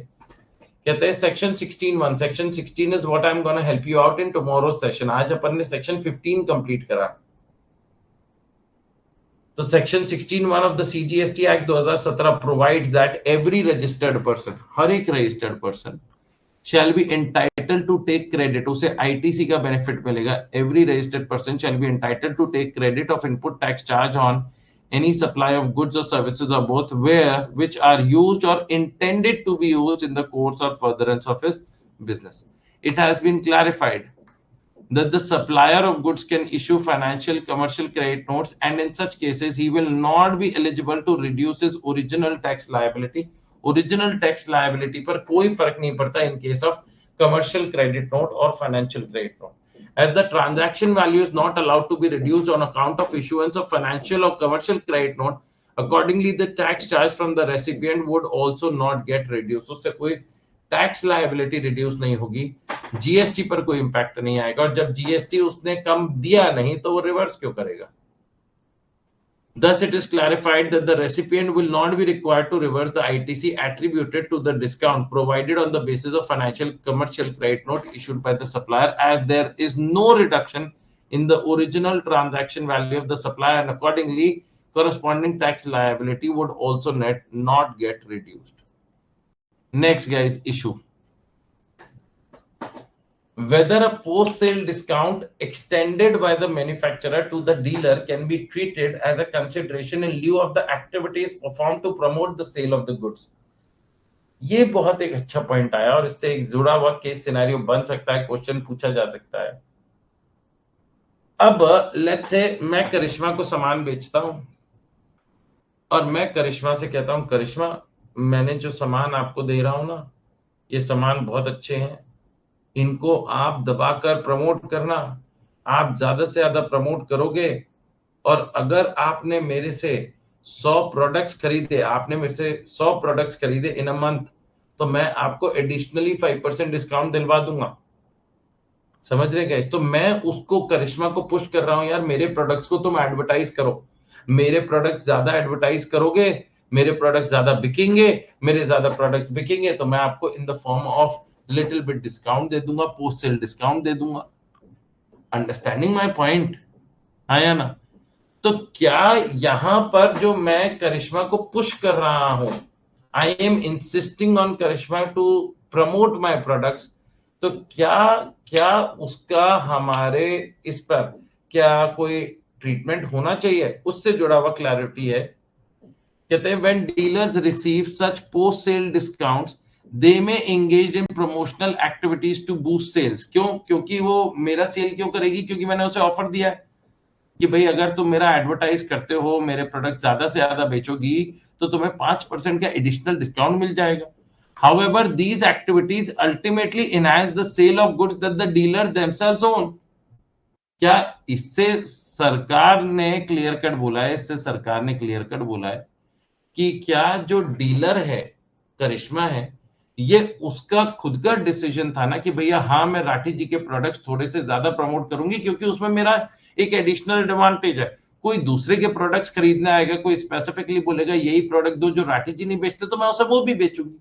कहते हैं section 16(1), section 16 is what I am gonna help you out in tomorrow session. आज अपन ने सेक्शन 15 कंप्लीट करा। तो section 16(1) of the CGST act 2017 provides that every registered person, हर एक registered person shall be entitled to take credit, उसे ITC का benefit मिलेगा। Every registered person shall be entitled to take credit of input tax charge on any supply of goods or services or both which are used or intended to be used in the course or furtherance of his business. It has been clarified that the supplier of goods can issue financial commercial credit notes, and in such cases he will not be eligible to reduce his original tax liability original tax liability पर कोई फर्क नहीं पड़ता in case of commercial credit note और financial credit note, as the transaction value is not allowed to be reduced on account of issuance of financial or commercial credit note. Accordingly, the tax charge from the recipient would also not get reduced. उससे कोई tax liability reduce नहीं होगी, GST पर कोई impact नहीं आएगा, और जब जीएसटी उसने कम दिया नहीं तो वो रिवर्स क्यों करेगा? Thus, it is clarified that the recipient will not be required to reverse the ITC attributed to the discount provided on the basis of financial commercial credit note issued by the supplier, as there is no reduction in the original transaction value of the supplier, and accordingly, corresponding tax liability would also not get reduced. Next, guys, issue. Whether a post-sale discount extended by the manufacturer to the dealer can be treated as a consideration in lieu of the activities performed to promote the sale of the goods. ये बहुत एक अच्छा point आया और इससे एक जुड़ा हुआ केस सिनेरियो बन सकता है, क्वेश्चन पूछा जा सकता है। अब लेट्स से मैं करिश्मा को सामान बेचता हूं और मैं करिश्मा से कहता हूं, करिश्मा मैंने जो सामान आपको दे रहा हूं ना, ये सामान बहुत अच्छे हैं, इनको आप दबाकर प्रमोट करना, आप ज्यादा से ज्यादा प्रमोट करोगे, और अगर आपने मेरे से 100 प्रोडक्ट्स खरीदे, आपने मेरे से 100 प्रोडक्ट्स खरीदे इन अ मंथ, तो मैं आपको एडिशनली 5% डिस्काउंट दिलवा दूंगा। समझ रहे गाइस? तो मैं उसको, करिश्मा को पुश कर रहा हूं, यार मेरे प्रोडक्ट्स को तुम एडवर्टाइज करो, मेरे प्रोडक्ट्स ज्यादा एडवर्टाइज करोगे, मेरे प्रोडक्ट्स ज्यादा बिकेंगे, मेरे ज्यादा प्रोडक्ट्स बिकेंगे तो मैं आपको in the form of little bit discount दे दूंगा, पोस्ट सेल डिस्काउंट दे दूंगा। अंडरस्टैंडिंग माय पॉइंट आया ना? तो क्या यहां पर जो मैं करिश्मा को पुश कर रहा हूं, I am insisting on Karishma to promote my products, तो क्या उसका हमारे इस पर क्या कोई ट्रीटमेंट होना चाहिए? उससे जुड़ा हुआ क्लैरिटी है। कहते हैं when dealers receive such post sale discounts they may engage in promotional activities to boost sales. क्यों? क्योंकि वो मेरा सेल क्यों करेगी? क्योंकि मैंने उसे ऑफर दिया है कि भाई अगर तुम मेरा एडवर्टाइज करते हो, मेरे प्रोडक्ट ज्यादा से ज्यादा बेचोगी तो तुम्हें 5% का एडिशनल डिस्काउंट मिल जाएगा। However, these activities ultimately enhance the sale of goods that the dealer themselves own. क्या इससे सरकार ने क्लियर कट बोला है, इससे सरकार ने क्लियर कट बोला है कि क्या जो डीलर है, करिश्मा है, ये उसका खुद का डिसीजन था ना कि भैया हाँ मैं राठी जी के प्रोडक्ट्स थोड़े से ज्यादा प्रमोट करूंगी क्योंकि उसमें मेरा एक एडिशनल एडवांटेज है। कोई दूसरे के प्रोडक्ट्स खरीदने आएगा, कोई स्पेसिफिकली बोलेगा यही प्रोडक्ट दो जो राठी जी नहीं बेचते, तो मैं उसे वो भी बेचूंगी।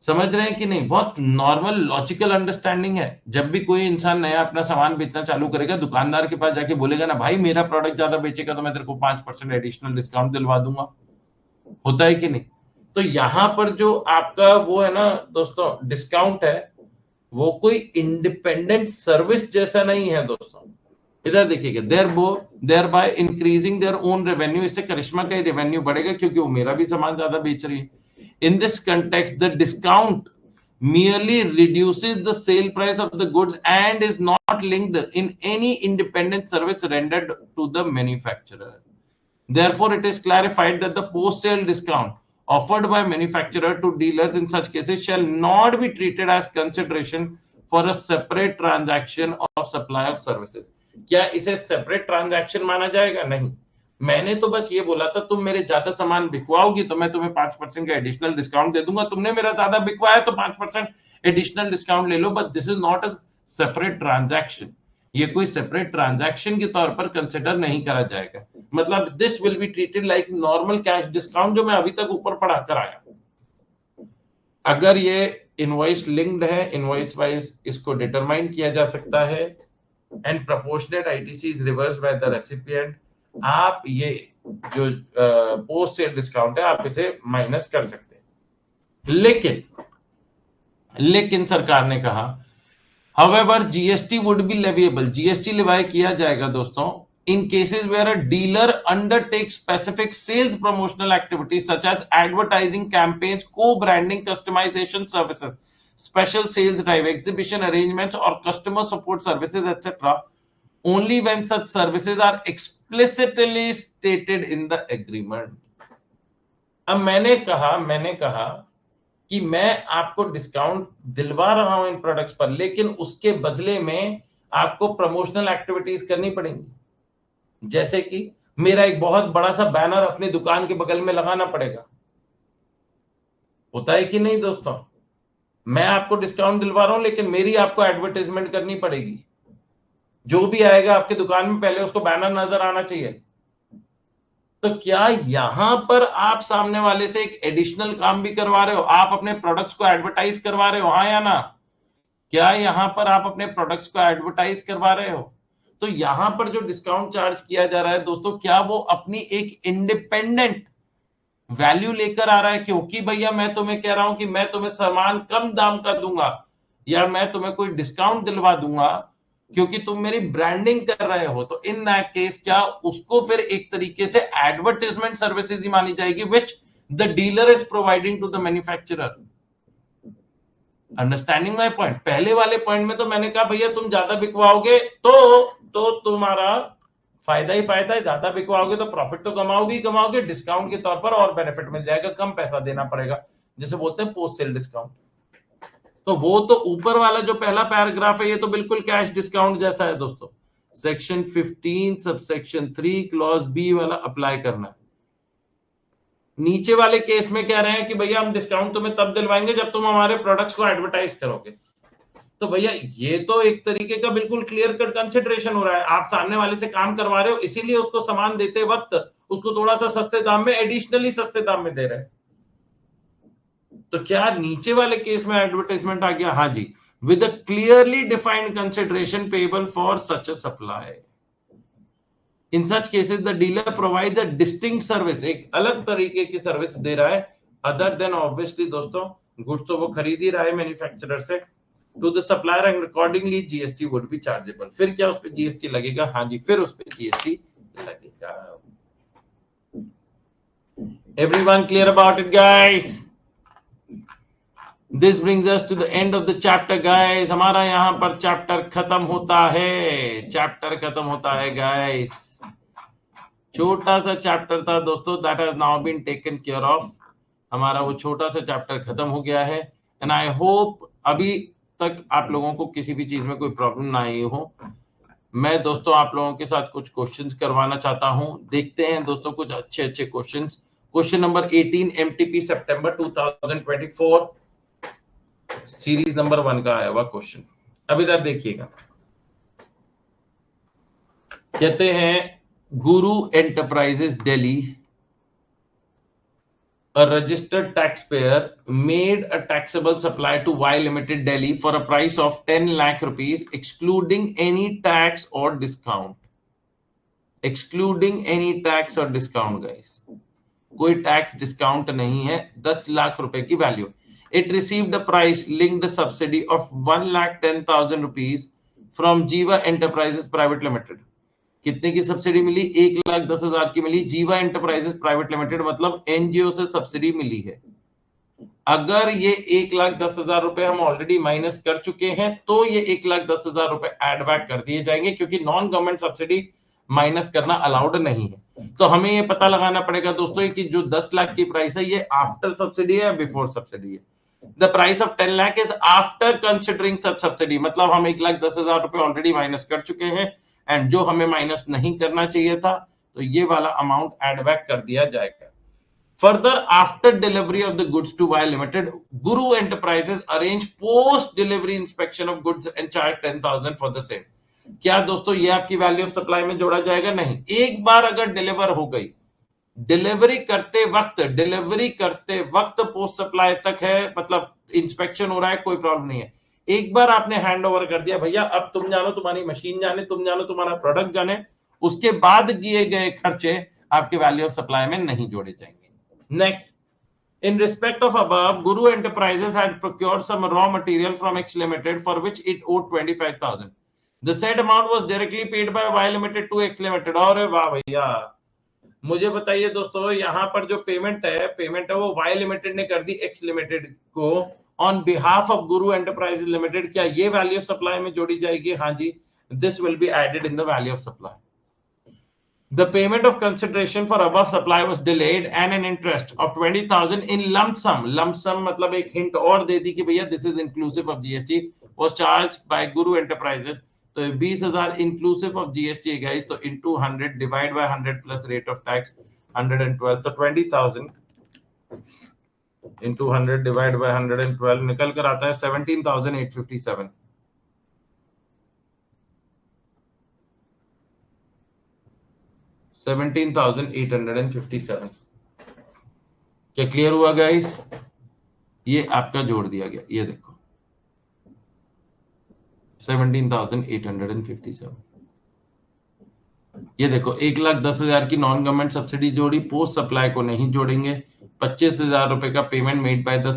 समझ रहे हैं कि नहीं? बहुत नॉर्मल लॉजिकल अंडरस्टैंडिंग है। जब भी कोई इंसान नया अपना सामान बेचना चालू करेगा, दुकानदार के पास जाके बोलेगा ना भाई मेरा प्रोडक्ट ज्यादा बेचेगा तो मैं तेरे को 5% एडिशनल डिस्काउंट दिलवा दूंगा। होता है कि नहीं? तो यहां पर जो आपका वो है ना दोस्तों, डिस्काउंट है, वो कोई इंडिपेंडेंट सर्विस जैसा नहीं है दोस्तों। इधर देखिएगा, thereby increasing their own revenue, इससे करिश्मा का रेवेन्यू बढ़ेगा क्योंकि वो मेरा भी सामान ज्यादा बेच रही है। In this context, the discount merely reduces the sale price of the goods and is not linked in any independent service rendered to the manufacturer. Therefore, it is clarified that the post-sale discount offered by manufacturer to dealers in such cases shall not be treated as consideration for a separate transaction of supply of services. क्या इसे separate transaction माना जाएगा? नहीं। मैंने तो बस ये बोला था तुम मेरे ज्यादा सामान बिकवाओगी तो मैं तुम्हें 5% का एडिशनल डिस्काउंट दे दूंगा, तुमने मेरा ज्यादा बिकवाया तो 5% एडिशनल डिस्काउंट ले लो, but this is not a separate transaction. ये कोई सेपरेट ट्रांजैक्शन के तौर पर कंसिडर नहीं करा जाएगा। मतलब this will be treated like normal cash discount जो मैं अभी तक ऊपर पढ़ा कर आया। अगर ये इनवॉइस लिंक्ड है, इनवॉइस वाइज इसको डिटरमाइन किया जा सकता है, and proportionate ITC is reversed bye the recipient. आप ये जो पोस्ट सेल डिस्काउंट है आप इसे माइनस कर सकते हैं। लेकिन सरकार ने कहा however GST would be leviable, GST लेवाई किया जाएगा दोस्तों in cases where a dealer undertakes specific sales promotional activities such as advertising campaigns, co-branding, customization services, special sales drive, exhibition arrangements or customer support services, etc. only when such services are explicitly stated in the agreement. अब मैंने कहा कि मैं आपको discount दिलवा रहा हूं इन products पर, लेकिन उसके बदले में आपको प्रमोशनल एक्टिविटीज करनी पड़ेंगी। जैसे कि मेरा एक बहुत बड़ा सा बैनर अपनी दुकान के बगल में लगाना पड़ेगा। होता है कि नहीं दोस्तों? मैं आपको डिस्काउंट दिलवा रहा हूं, लेकिन मेरी आपको एडवर्टाइजमेंट करनी पड़ेगी। जो भी आएगा आपकी दुकान में पहले उसको बैनर नजर आना चाहिए। तो क्या यहां पर आप सामने वाले से एक एडिशनल काम भी करवा रहे हो? आप अपने प्रोडक्ट्स को एडवर्टाइज करवा रहे हो, हाँ या ना? क्या यहां पर आप अपने प्रोडक्ट्स को एडवर्टाइज करवा रहे हो? तो यहां पर जो डिस्काउंट चार्ज किया जा रहा है दोस्तों, क्या वो अपनी एक इंडिपेंडेंट वैल्यू लेकर आ रहा है? क्योंकि भैया मैं तुम्हें कह रहा हूं कि मैं तुम्हें सामान कम दाम का दूंगा, या मैं तुम्हें कोई डिस्काउंट दिलवा दूंगा क्योंकि तुम मेरी ब्रांडिंग कर रहे हो, तो इन दैट केस क्या उसको फिर एक तरीके से एडवर्टाइजमेंट सर्विसेज ही मानी जाएगी, which the dealer is providing to the manufacturer. Understanding my point? पहले वाले पॉइंट में तो मैंने कहा भैया तुम ज्यादा बिकवाओगे तो तुम्हारा फायदा ही फायदा है, ज्यादा बिकवाओगे तो प्रॉफिट तो कमाओगे, डिस्काउंट के तौर पर और बेनिफिट मिल जाएगा, कम पैसा देना पड़ेगा, जैसे बोलते हैं पोस्ट सेल डिस्काउंट। तो वो तो ऊपर वाला जो पहला पैराग्राफ है ये तो बिल्कुल कैश डिस्काउंट जैसा है दोस्तों। सेक्शन 15 सबसेक्शन 3 क्लॉज बी वाला अप्लाई करना है। नीचे वाले केस में कह रहे हैं कि भैया हम डिस्काउंट तुम्हें तब दिलवाएंगे जब तुम हमारे प्रोडक्ट्स को एडवर्टाइज करोगे। तो भैया ये तो एक तरीके का बिल्कुल क्लियर कट कंसिडरेशन हो रहा है, आप सामने वाले से काम करवा रहे हो, इसीलिए उसको सामान देते वक्त उसको थोड़ा सा सस्ते दाम में, एडिशनली सस्ते दाम में दे रहे हैं। तो क्या नीचे वाले केस में एडवर्टाइजमेंट आ गया? हाँ जी, with a clearly defined consideration payable for such a supply. In such cases the dealer provide a distinct service, एक अलग तरीके की सर्विस दे रहा है, अदर देन ऑब्वियसली दोस्तों गुड्स तो वो खरीद ही रहा है मैन्युफैक्चरर से, to the supplier and accordingly GST would be chargeable. फिर क्या उस पर जीएसटी लगेगा? हाँ जी, फिर उस पर जीएसटी लगेगा। Everyone clear about it guys? This brings us to the end of the chapter guys. हमारा यहां पर चैप्टर खत्म होता है गाइस। छोटा सा चैप्टर था दोस्तों, that has now been taken care of. हमारा वो छोटा सा चैप्टर खत्म हो गया है, एंड आई होप अभी तक आप लोगों को किसी भी चीज में कोई प्रॉब्लम ना आई हो। मैं दोस्तों आप लोगों के साथ कुछ क्वेश्चंस करवाना चाहता हूं, देखते हैं दोस्तों कुछ अच्छे क्वेश्चंस। क्वेश्चन नंबर 18 एमटीपी सितंबर 2024 सीरीज नंबर 1 का आया हुआ क्वेश्चन। अब इधर देखिएगा, कहते हैं गुरु enterprises Delhi, a registered taxpayer made a taxable supply to Y Limited Delhi for a price of 10 lakh rupees excluding any tax or discount. Excluding any tax or discount guys, कोई tax discount नहीं है, 10 लाख रुपए की value. It received a price linked subsidy of 1,10,000 rupees from Jiva Enterprises Private Limited. कितने की subsidy मिली? 1,10,000 की मिली। जीवा enterprises private limited मतलब एनजीओ से सब्सिडी मिली है। अगर ये 1,10,000 रुपए हम ऑलरेडी माइनस कर चुके हैं तो ये 1,10,000 रुपए एड बैक कर दिए जाएंगे, क्योंकि नॉन गवर्नमेंट सब्सिडी माइनस करना अलाउड नहीं है। तो हमें ये पता लगाना पड़ेगा दोस्तों कि जो 10 लाख की प्राइस है ये आफ्टर सब्सिडी है, बिफोर सब्सिडी है। The price of 10 lakh is after considering such subsidy, मतलब हम 1,10,000 रुपए ऑलरेडी माइनस कर चुके हैं, एंड जो हमें माइनस नहीं करना चाहिए था तो ये वाला अमाउंट एड बैक कर दिया जाएगा। Further after delivery of the goods to Y limited, Guru enterprises arrange post delivery inspection of goods and charge 10,000 for the same. क्या दोस्तों ये आपकी वैल्यू ऑफ सप्लाई में जोड़ा जाएगा? नहीं। एक बार अगर डिलीवर हो गई, डिलीवरी करते वक्त पोस्ट सप्लाई तक है, मतलब इंस्पेक्शन हो रहा है, कोई प्रॉब्लम नहीं है। एक बार आपने हैंड ओवर कर दिया, भैया अब तुम जानो, तुम्हारी मशीन जाने, तुम जानो, तुम्हारा प्रोडक्ट जाने, उसके बाद किए गए खर्चे आपके वैल्यू ऑफ सप्लाई में नहीं जोड़े जाएंगे। Next, in respect of above, Guru Enterprises had procured some raw material from X Limited for which it owed 25,000. The said amount was directly paid by Y Limited to X Limited. और वाह भैया, मुझे बताइए दोस्तों, यहां पर जो payment है वो Y Limited ने कर दी X Limited को on behalf of Guru enterprises limited. क्या ये वैल्यू ऑफ सप्लाई में जोड़ी जाएगी? हाँ जी, this will be added in the value of supply. The payment of consideration for above supply was delayed and an interest of 20,000 in lump sum. Lump sum मतलब एक hint और दे दी कि भैया this is inclusive of GST was charged by Guru Enterprises. तो 20,000 inclusive of GST है guys. तो into 100 divide by 100 plus rate of tax 112. तो 20,000 into 100 divide by 112 निकल कर आता है 17,857. 17,857. क्या क्लियर हुआ गाइस? ये आपका जोड़ दिया गया, ये देखो 17,857. ये देखो 1,10,000 की नॉन गवर्नमेंट सब्सिडी जोड़ी, पोस्ट सप्लाई को नहीं जोड़ेंगे. 25,000 रुपए का payment made by the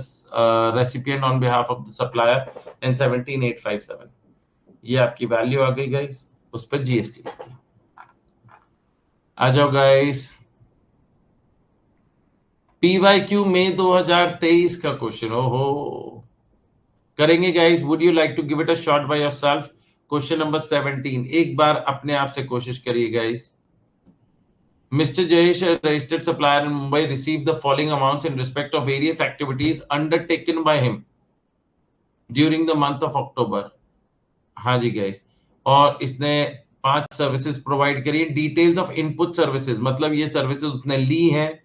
recipient on behalf of the supplier and 17,857. ये आपकी वैल्यू आ गई गाइस, उस पर जीएसटी. आ जाओ गाइस, PYQ में 2023 का क्वेश्चन. ओहो, करेंगे guys. Would you like to give it a shot by yourself? Question number 17. एक बार अपने आप से कोशिश करिए guys. Mr. Jayesh, a registered supplier in Mumbai, received the following amounts in respect of various activities undertaken by him during the month of October. हाँ जी guys, और इसने 5 सर्विसेज प्रोवाइड करी. डिटेल्स ऑफ इनपुट सर्विसेज मतलब ये services उसने ली हैं.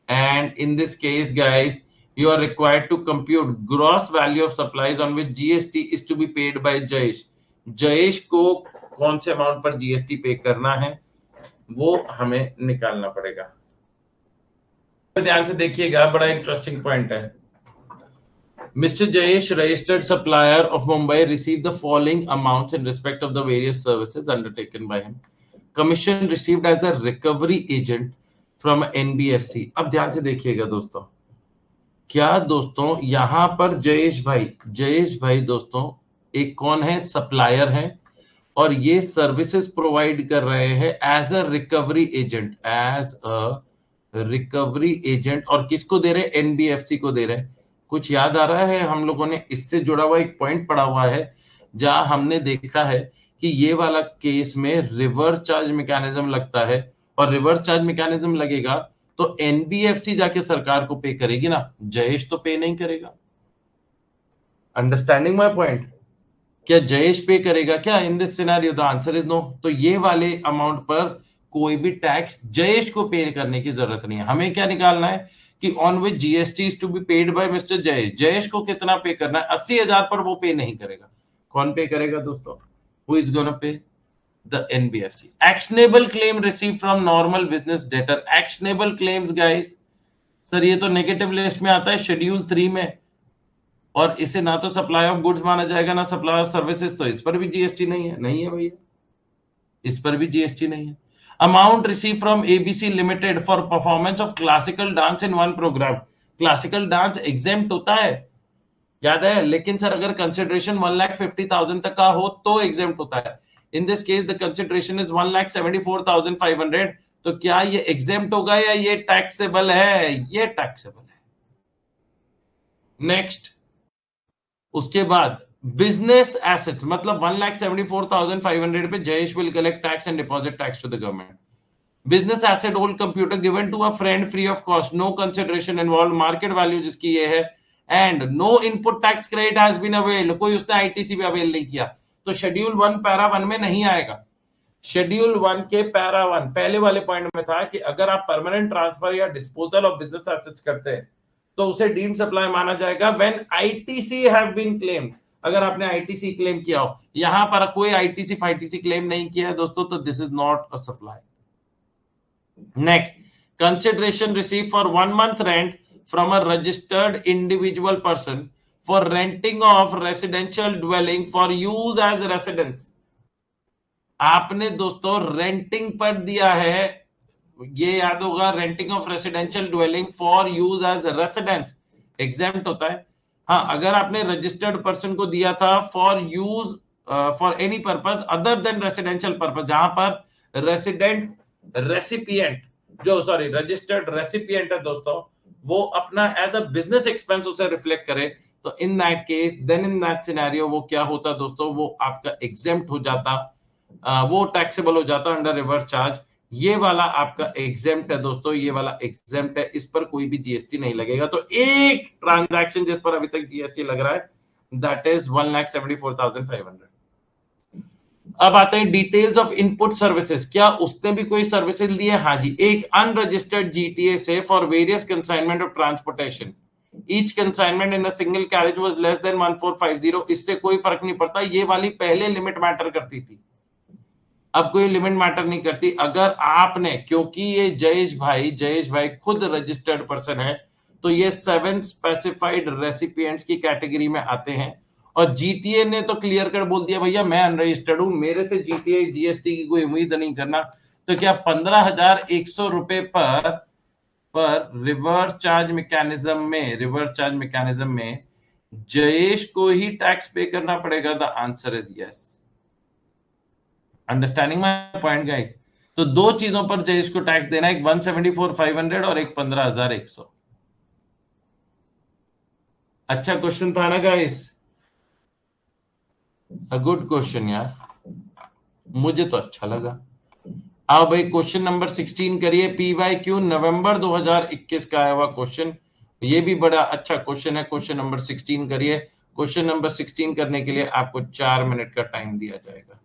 And in this case guys, you are required to compute gross value of supplies on which GST is to be paid by Jayesh. Jayesh को कौन से अमाउंट पर GST पे करना है वो हमें निकालना पड़ेगा. ध्यान से देखिएगा, बड़ा इंटरेस्टिंग पॉइंट है. Mr. Jayesh, registered supplier of Mumbai, received the following amounts in respect of the various services undertaken by him. Commission received as a recovery agent from NBFC. अब ध्यान से देखिएगा दोस्तों, क्या दोस्तों यहां पर जयेश भाई दोस्तों एक कौन है? सप्लायर है, और ये सर्विसेज प्रोवाइड कर रहे हैं एज अ रिकवरी एजेंट. और किसको दे रहे हैं? एनबीएफसी को दे रहे हैं. कुछ याद आ रहा है? हम लोगों ने इससे जुड़ा हुआ एक पॉइंट पढ़ा हुआ है जहां हमने देखा है कि ये वाला केस में रिवर्स चार्ज मैकेनिज्म लगता है, और रिवर्स चार्ज मैकेनिज्म लगेगा तो एनबीएफसी जाके सरकार को पे करेगी ना, जयेश तो पे नहीं करेगा. Understanding my point? क्या जयेश पे करेगा क्या in this scenario? The answer is no. तो ये वाले अमाउंट पर कोई भी टैक्स जयेश को पे करने की जरूरत नहीं है. हमें क्या निकालना है कि on which GST is to be paid by mister Jayesh. Jayesh को कितना पे करना है? 80,000 पर वो पे नहीं करेगा. कौन पे करेगा दोस्तों? हु इज गोना पे? The NBFC. Actionable claim receive from normal business debtor. Actionable claims guys, sir ये तो नेगेटिव लिस्ट में आता है शेड्यूल 3 में, और इसे ना तो सप्लाई ऑफ गुड्स माना जाएगा ना सप्लाई ऑफ सर्विसेज. तो इस पर भी जीएसटी नहीं है भैया, इस पर भी जीएसटी नहीं है. Amount receive from ABC limited for performance of classical dance in one programme. Classical dance exempt होता है, याद है, लेकिन सर अगर कंसिडरेशन 1,50,000 तक का हो तो एग्जेम्प्ट होता है. In this case the consideration is 1,74,500. तो क्या ये एग्जेम्प्ट होगा या ये टैक्सेबल है? ये टैक्सेबल है. नेक्स्ट, उसके बाद बिजनेस एसेट्स मतलब 1,74,500 pay Jayesh will collect tax and deposit tax to the government. Business asset old computer given to a friend free of cost, no consideration involve, market value जिसकी ये है, and no input tax credit has been availed. कोई उसने ITC भी avail नहीं किया, तो schedule 1 para 1 में नहीं आएगा. शेड्यूल 1 के पैरा 1 पहले वाले पॉइंट में था कि अगर आप परमानेंट ट्रांसफर या डिस्पोजल ऑफ बिजनेस एसेट्स करते हैं तो उसे डीम्ड सप्लाई माना जाएगा when ITC have been claimed. अगर आपने आईटीसी क्लेम किया हो, यहां पर कोई आईटीसी फाईटीसी क्लेम नहीं किया है दोस्तों, तो this is not a supply. Next, consideration receive for 1 month rent from a registered individual person for renting of residential dwelling for use as residence. आपने दोस्तों रेंटिंग पर दिया है, ये याद होगा, renting of residential dwelling for use as residence exempt होता है. हाँ, अगर आपने रजिस्टर्ड पर्सन को दिया था for use for any purpose other than residential purpose, जहां पर रेसिडेंट रेसिपिएंट रजिस्टर्ड रेसिपिएंट है दोस्तों, वो अपना एज अ बिजनेस एक्सपेंस उसे रिफ्लेक्ट करे, तो in that case then in that scenario वो क्या होता दोस्तों? वो आपका एग्जेम्प्ट हो जाता, वो टैक्सेबल हो जाता अंडर रिवर्स चार्ज. ये वाला आपका एग्जेम्प्ट है दोस्तों, ये वाला एग्जेम्प्ट है, इस पर कोई भी जीएसटी नहीं लगेगा। तो एक ट्रांजैक्शन जिस पर अभी तक जीएसटी लग रहा है, दैट इज 1,74,500। अब आते हैं डिटेल्स ऑफ इनपुट सर्विसेज। क्या उसने भी कोई सर्विसेज ली है? हाँ जी, एक अनरजिस्टर्ड जीटीए से for various consignment of transportation, each consignment in a single carriage was less than 1450। इससे कोई फर्क नहीं पड़ता, ये वाली पहले लिमिट मैटर करती थी, अब कोई लिमिट मैटर नहीं करती। अगर आपने, क्योंकि ये जयेश भाई खुद रजिस्टर्ड पर्सन है, तो ये 7 स्पेसिफाइड रेसिपिएंट्स की कैटेगरी में आते हैं। और जीटीए ने तो क्लियर कर बोल दिया, भैया मैं अनरजिस्टर्ड हूं, मेरे से जीटीए जीएसटी की कोई उम्मीद नहीं करना। तो क्या 15,100 रुपए पर रिवर्स चार्ज मैकेनिज्म में जयेश को ही टैक्स पे करना पड़ेगा? The answer is yes. Understanding my point guys? तो दो चीजों पर जयेश को टैक्स देना, एक 174,500 और एक 15,100। अच्छा क्वेश्चन था ना गाइस, अ गुड क्वेश्चन यार, मुझे तो अच्छा लगा। आओ भाई क्वेश्चन नंबर 16 करिए, पीवाईक्यू नवंबर 2021 का आया हुआ क्वेश्चन, ये भी बड़ा अच्छा क्वेश्चन है। क्वेश्चन नंबर 16 करिए। क्वेश्चन नंबर 16 करने के लिए आपको 4 मिनट का टाइम दिया जाएगा।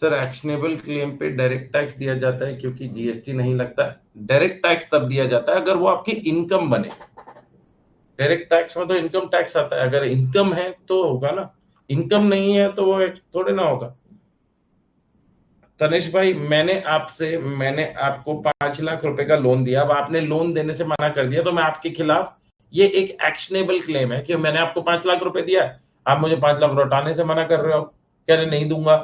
सर एक्शनेबल क्लेम पे डायरेक्ट टैक्स दिया जाता है क्योंकि जीएसटी नहीं लगता। डायरेक्ट टैक्स तब दिया जाता है अगर वो आपकी इनकम बने। डायरेक्ट टैक्स में तो इनकम टैक्स आता है, अगर इनकम है तो होगा ना, इनकम नहीं है तो वो थोड़े ना होगा। तनिष भाई, मैंने आपको 5 लाख रुपए का लोन दिया, अब आपने लोन देने से मना कर दिया, तो मैं आपके खिलाफ, ये एक एक्शनेबल क्लेम है कि मैंने आपको 5 लाख रुपए दिया, आप मुझे 5 लाख लौटाने से मना कर रहे हो, कह रहे नहीं दूंगा।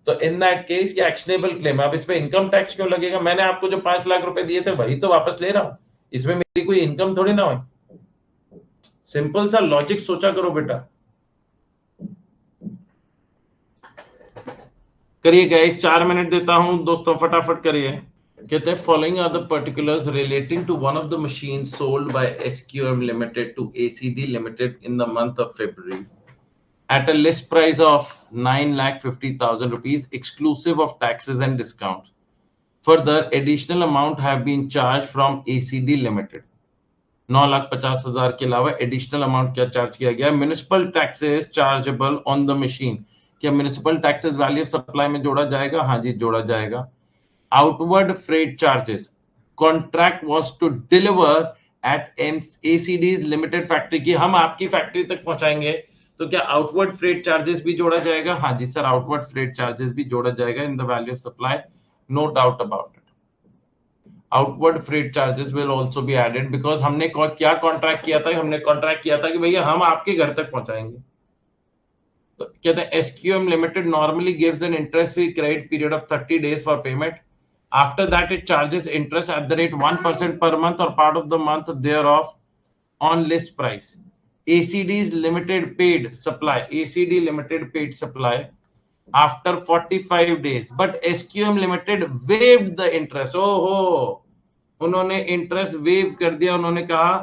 तो इन दैट केस ये एक्शनेबल क्लेम है। अब इस पे इनकम टैक्स क्यों लगेगा? मैंने आपको जो 5 लाख रुपए दिए थे वही तो वापस ले रहा हूं, इसमें मेरी कोई इनकम थोड़ी ना हुई। सिंपल सा लॉजिक सोचा करो बेटा। करिए गाइस, 4 मिनट देता हूं दोस्तों, फटाफट करिए। कहते हैं following are the particulars relating to one of the machine sold by SQM limited to ACD limited in the month of February at a list price of 9,50,000 rupees exclusive of taxes and discounts. Further, additional amount have been charged from ACD Limited. 9,50,000 के अलावा additional amount क्या charge किया गया? Municipal taxes chargeable on the machine. क्या municipal taxes value of supply में जोड़ा जाएगा? हाँ जी, जोड़ा जाएगा। Outward freight charges, contract was to deliver at ACD's limited factory की, हम आपकी फैक्ट्री तक पहुंचाएंगे, तो क्या आउटवर्ड फ्रेट चार्जेस भी जोड़ा जाएगा? हाँ जी सर, आउटवर्ड फ्रेट चार्जेस भी जोड़ा जाएगा in the value of supply, no doubt about it. Outward freight charges will also be added because हमने क्या कॉन्ट्रैक्ट किया था? हमने कॉन्ट्रैक्ट किया था कि भैया हम आपके घर तक पहुंचाएंगे। तो कहते हैं SQM limited normally gives an interest free credit period of 30 days for payment. After that, it charges interest at the rate 1% per month or part of the month thereof on list price. ACD's limited paid supply. ACD limited paid supply after 45 days. But SQM limited waived the interest. Oh, उन्होंने interest wave कर दिया। उन्होंने कहा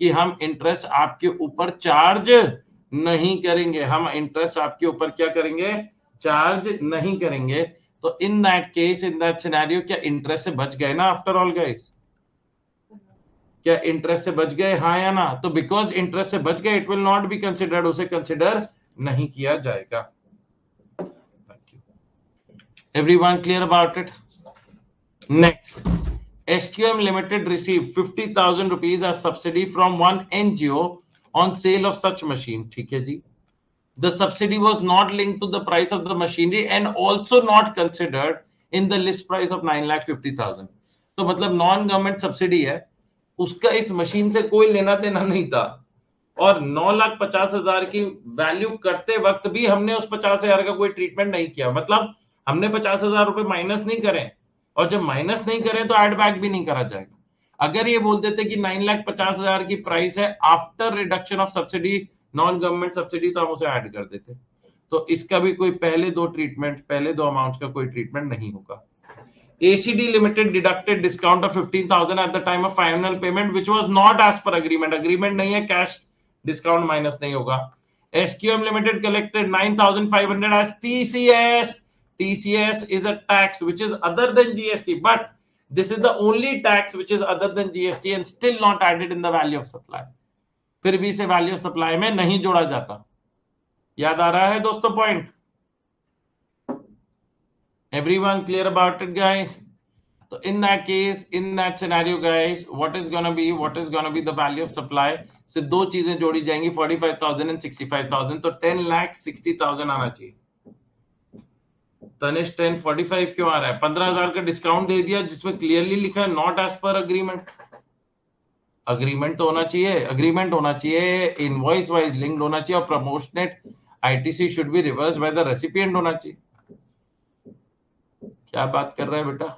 कि हम interest आपके ऊपर charge नहीं करेंगे, हम इंटरेस्ट आपके ऊपर क्या करेंगे? चार्ज नहीं करेंगे। तो in that case, in that scenario, क्या इंटरेस्ट से बच गए ना आफ्टर ऑल गाइस? क्या इंटरेस्ट से बच गए, हाँ या ना? तो बिकॉज इंटरेस्ट से बच गए, it will not be considered, उसे कंसिडर नहीं किया जाएगा। Thank you everyone, clear about it? Next, SQM Limited received 50,000 rupees as subsidy from one NGO on sale of such machine. ठीक है जी। The subsidy was not linked to the price of the machinery and also not considered in the list price of 9,50,000. तो मतलब non government subsidy है, उसका इस machine से कोई लेना देना नहीं था, और 9,50,000 की वैल्यू करते वक्त भी हमने उस 50,000 का कोई ट्रीटमेंट नहीं किया। मतलब हमने 50,000 रुपए माइनस नहीं करे, और जब माइनस नहीं करें तो एड बैक भी नहीं करा जाएगा। अगर ये बोल देते कि 9,50,000 की प्राइस है after reduction of subsidy, non government subsidy, तो हम उसे ऐड कर देते। तो इसका भी कोई पहले दो अमाउंट्स का कोई ट्रीटमेंट नहीं होगा। ACD Limited deducted discount of 15,000 at the time of final payment, which was not as per agreement. Agreement नहीं है, कैश डिस्काउंट माइनस नहीं होगा। SQM Limited collected 9,500 as TCS. TCS is a tax which is other than GST, but this is the only tax which is other than GST and still not added in the value of supply. फिर भी इसे value of supply में नहीं जोड़ा जाता। याद आ रहा है दोस्तों point? Everyone clear about it, guys? So in that case, in that scenario, guys, what is gonna be the value of supply? So दो चीजें जोड़ी जाएंगी, 45,000 and 65,000, तो 10,60,000 आना चाहिए। तनिष 1045 क्यों आ रहा है? 15,000 का डिस्काउंट दे दिया जिसमें क्लियरली लिखा है not as per agreement. Agreement तो होना चाहिए, अग्रीमेंट होना चाहिए, इनवॉइस वाइज लिंक्ड होना चाहिए और proportionate ITC should be reverse by the recipient होना चाहिए। क्या बात कर रहा है बेटा?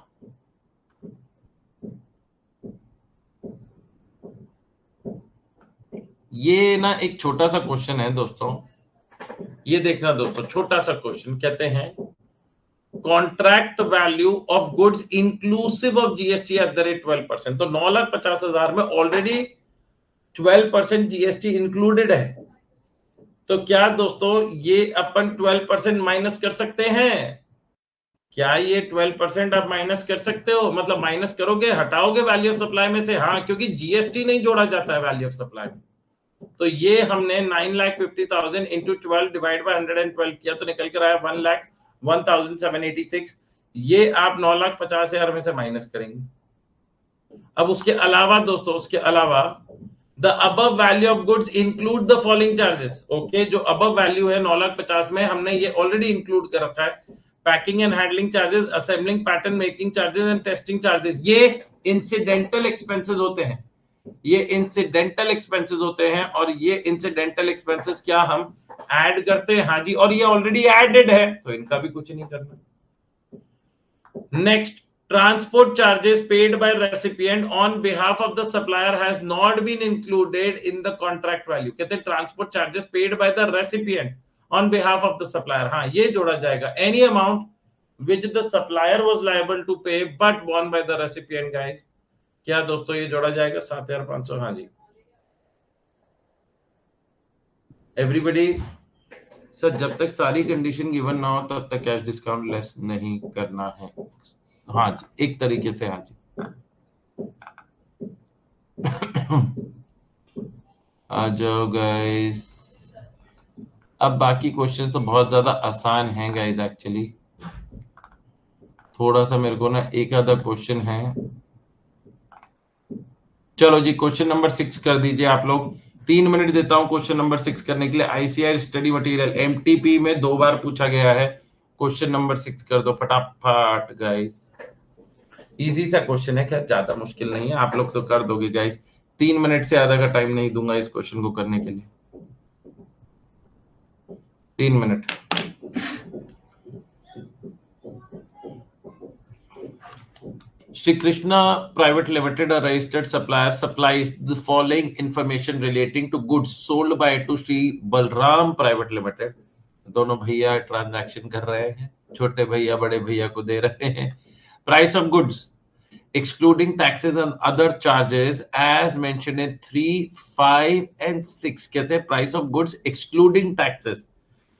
ये ना एक छोटा सा क्वेश्चन है दोस्तों, ये देखना दोस्तों, छोटा सा क्वेश्चन। कहते हैं contract value of goods inclusive of GST at the rate 12%। तो 9,50,000 में ऑलरेडी 12% जीएसटी इंक्लूडेड है। तो क्या दोस्तों ये अपन 12% माइनस कर सकते हैं? क्या ये 12% आप माइनस कर सकते हो? मतलब माइनस करोगे, हटाओगे वैल्यू ऑफ सप्लाई में से? हाँ, क्योंकि जीएसटी नहीं जोड़ा जाता है वैल्यू ऑफ सप्लाई में। तो ये हमने 9,50,000 इंटू 12 डिवाइड बाय 112 किया तो निकल कर आया 1,01,786। ये आप 9,50,000 में से माइनस करेंगे। अब उसके अलावा दोस्तों, उसके अलावा the above value of goods include the following charges. Okay, जो अबव वैल्यू है 9,50,000 में हमने ये ऑलरेडी इंक्लूड कर रखा है। Packing and handling charges, assembling, pattern making charges and testing charges. ये इंसिडेंटल एक्सपेंसेस होते हैं, ये इंसिडेंटल एक्सपेंसेस होते हैं। और ये इंसिडेंटल एक्सपेंसेस क्या हम ऐड करते हैं? हाँ जी, और ये ऑलरेडी एडेड है तो इनका भी कुछ नहीं करना। Next, transport charges paid by recipient on behalf of the supplier has not been included in the contract value. कहते हैं transport charges paid by the recipient on behalf of the supplier. हाँ, ये जोड़ा जाएगा। Any amount which the supplier was liable to pay but borne by the recipient, guys। क्या दोस्तों ये जोड़ा जाएगा? 7,500। हाँ जी, एवरीबडी सर, जब तक सारी कंडीशन गिवन ना हो तब तक कैश डिस्काउंट लेस नहीं करना है। हाँ जी, एक तरीके से। हाँ जी, आ जाओ गाइस। अब बाकी क्वेश्चन तो बहुत ज्यादा आसान हैं गाइस। एक्चुअली थोड़ा सा मेरे को ना एक आधा क्वेश्चन है। चलो जी, क्वेश्चन नंबर 6 कर दीजिए आप लोग। 3 मिनट देता हूं क्वेश्चन नंबर 6 करने के लिए। आईसीआर स्टडी मटेरियल एमटीपी में 2 बार पूछा गया है। क्वेश्चन नंबर 6 कर दो फटाफट गाइस। इजी सा क्वेश्चन है, खैर ज्यादा मुश्किल नहीं है, आप लोग तो कर दोगे गाइस। 3 मिनट से ज्यादा का टाइम नहीं दूंगा इस क्वेश्चन को करने के लिए। 3 minute. Shri Krishna Private Limited, a registered supplier, supplies the following information relating to goods sold by to Shri Balram Private Limited। दोनों भैया ट्रांजैक्शन कर रहे हैं, छोटे भैया बड़े भैया को दे रहे हैं। Price of goods excluding taxes and other charges as mentioned in 3, 5 and 6। कहते हैं price of goods excluding taxes,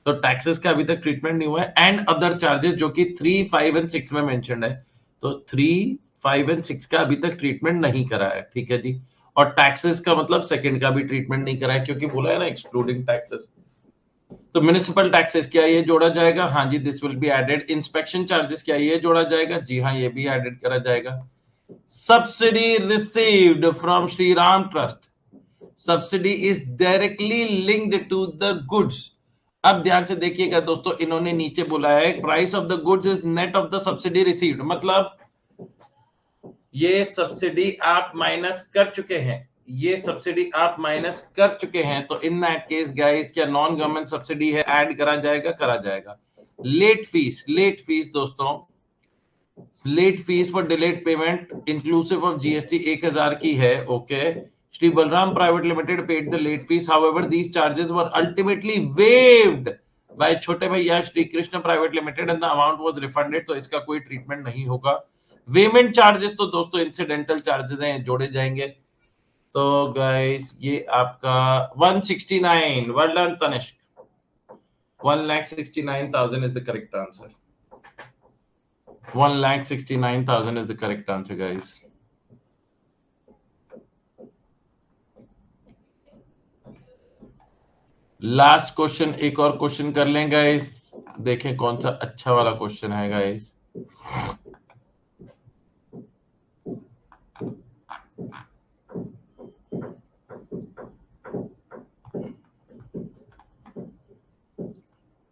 तो टैक्सेस का अभी तक ट्रीटमेंट नहीं हुआ है। एंड अदर चार्जेस जो कि 3, 5 एंड 6 में मेंशन्ड है, तो 3, 5 एंड 6 का अभी तक ट्रीटमेंट नहीं करा है। ठीक है जी। और टैक्सेस का मतलब सेकंड का भी ट्रीटमेंट नहीं करा है, क्योंकि बोला है ना एक्सक्लूडिंग टैक्सेस। तो म्युनिसिपल टैक्सेस क्या ये जोड़ा जाएगा? हाँ जी, this will be added. Inspection charges क्या ये जोड़ा जाएगा? जी हाँ, ये भी एडेड करा जाएगा। Subsidy received from Shri Ram trust, subsidy is directly linked to the goods. अब ध्यान से देखिएगा दोस्तों, इन्होंने नीचे बोला है price of the goods is net of the subsidy received, मतलब ये सब्सिडी आप माइनस कर चुके हैं, ये सब्सिडी आप माइनस कर चुके हैं। तो इन दैट केस गाइस, क्या नॉन गवर्नमेंट सब्सिडी है, ऐड करा जाएगा? करा जाएगा। लेट फीस, लेट फीस दोस्तों, late fees for delayed payment inclusive of GST 1,000 की है। Okay, Shri Balram Private Limited paid the late fees. However, these charges were ultimately waived by छोटे भैया Shri Krishna Private Limited and the amount was refunded। तो इसका कोई treatment नहीं होगा। वेमेंट charges तो दोस्तों इंसिडेंटल चार्जेस हैं, जोड़े जाएंगे। तो गाइस ये आपका 169, well done Tanishq, 1,69,000 is the correct answer। 1,69,000 is the correct answer, guys. Last question, एक और क्वेश्चन कर लें गाइस, देखें कौन सा अच्छा वाला क्वेश्चन है गाइस।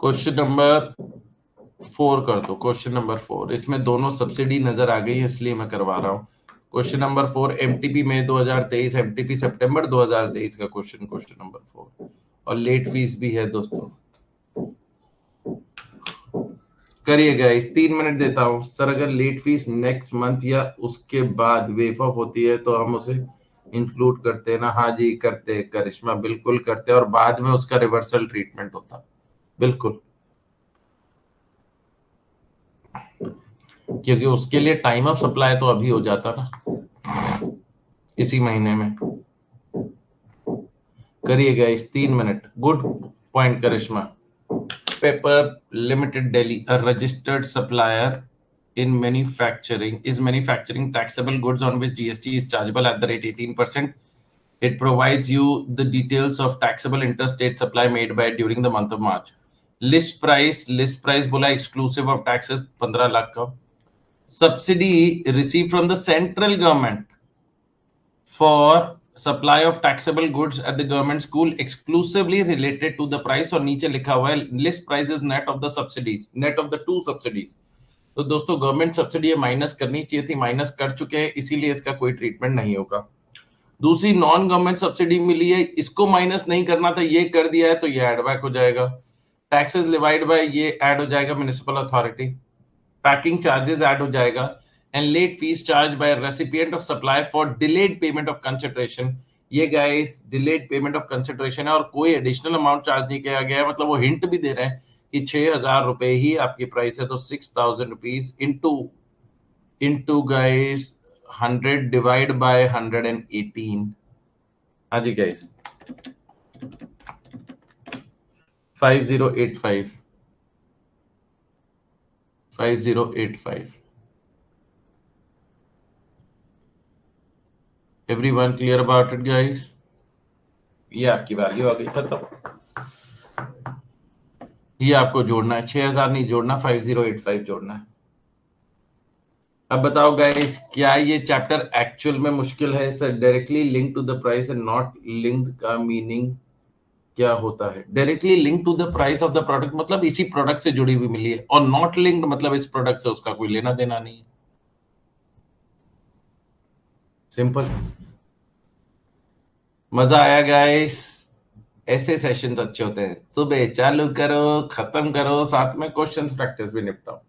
क्वेश्चन नंबर 4 कर दो, क्वेश्चन नंबर 4। इसमें दोनों सब्सिडी नजर आ गई है इसलिए मैं करवा रहा हूं। क्वेश्चन नंबर 4 एमटीपी मई 2023, एमटीपी सितंबर 2023 का क्वेश्चन, क्वेश्चन नंबर 4, और लेट फीस भी है दोस्तों। करिएगा, इस 3 मिनट देता हूं सर। अगर लेट फीस नेक्स्ट मंथ या उसके बाद वेव ऑफ होती है तो हम उसे इंक्लूड करते हैं ना? हाँ जी करते हैं करिश्मा, बिल्कुल करते हैं, और बाद में उसका रिवर्सल ट्रीटमेंट होता, बिल्कुल, क्योंकि उसके लिए टाइम ऑफ सप्लाई तो अभी हो जाता ना इसी महीने में। करिएगा इस 3 मिनट। Good point Karishma. Paper limited Delhi, a registered supplier in manufacturing, is manufacturing taxable goods on which GST is chargeable at the rate 18%. It provides you the details of taxable interstate supply made by during the month of March. List price बोला exclusive of taxes 15 lakh का। Subsidy received from the central government for supply of taxable goods at the government school exclusively related to the price, और नीचे लिखा हुआ है list price is net of the subsidies, net of the 2 subsidies। तो दोस्तों government subsidy minus करनी चाहिए थी, माइनस कर चुके हैं, इसीलिए इसका कोई ट्रीटमेंट नहीं होगा। दूसरी नॉन गवर्नमेंट सब्सिडी मिली है, इसको माइनस नहीं करना था, ये कर दिया है तो ये एड बैक हो जाएगा। टैक्सेस डिवाइड बाय ये ऐड हो जाएगा municipal authority, packing charges add हो जाएगा, and late fee charge by recipient of supply for delayed payment of consideration. ये guys delayed payment of consideration है और कोई एडिशनल अमाउंट चार्ज नहीं किया गया है, मतलब वो हिंट भी दे रहे हैं कि 6,000 रुपए ही आपकी प्राइस है, तो 6,000 rupees into guys 100 divide by 118। हाँ जी guys 5085 5085। Everyone clear about it guys? ये आपकी वैल्यू आ गई, खत्म। ये आपको जोड़ना है, 6,000 नहीं जोड़ना, 5085 जोड़ना है। अब बताओ गाइस, क्या ये चैप्टर एक्चुअल में मुश्किल है? Sir directly link to the price and not linked का मीनिंग क्या होता है? Directly link to the price of the product मतलब इसी प्रोडक्ट से जुड़ी हुई मिली है, और नॉट लिंक्ड मतलब इस प्रोडक्ट से उसका कोई लेना देना नहीं है। सिंपल। मजा आया गाइस? ऐसे सेशंस अच्छे होते हैं, सुबह चालू करो खत्म करो, साथ में क्वेश्चंस प्रैक्टिस भी निपटाओ।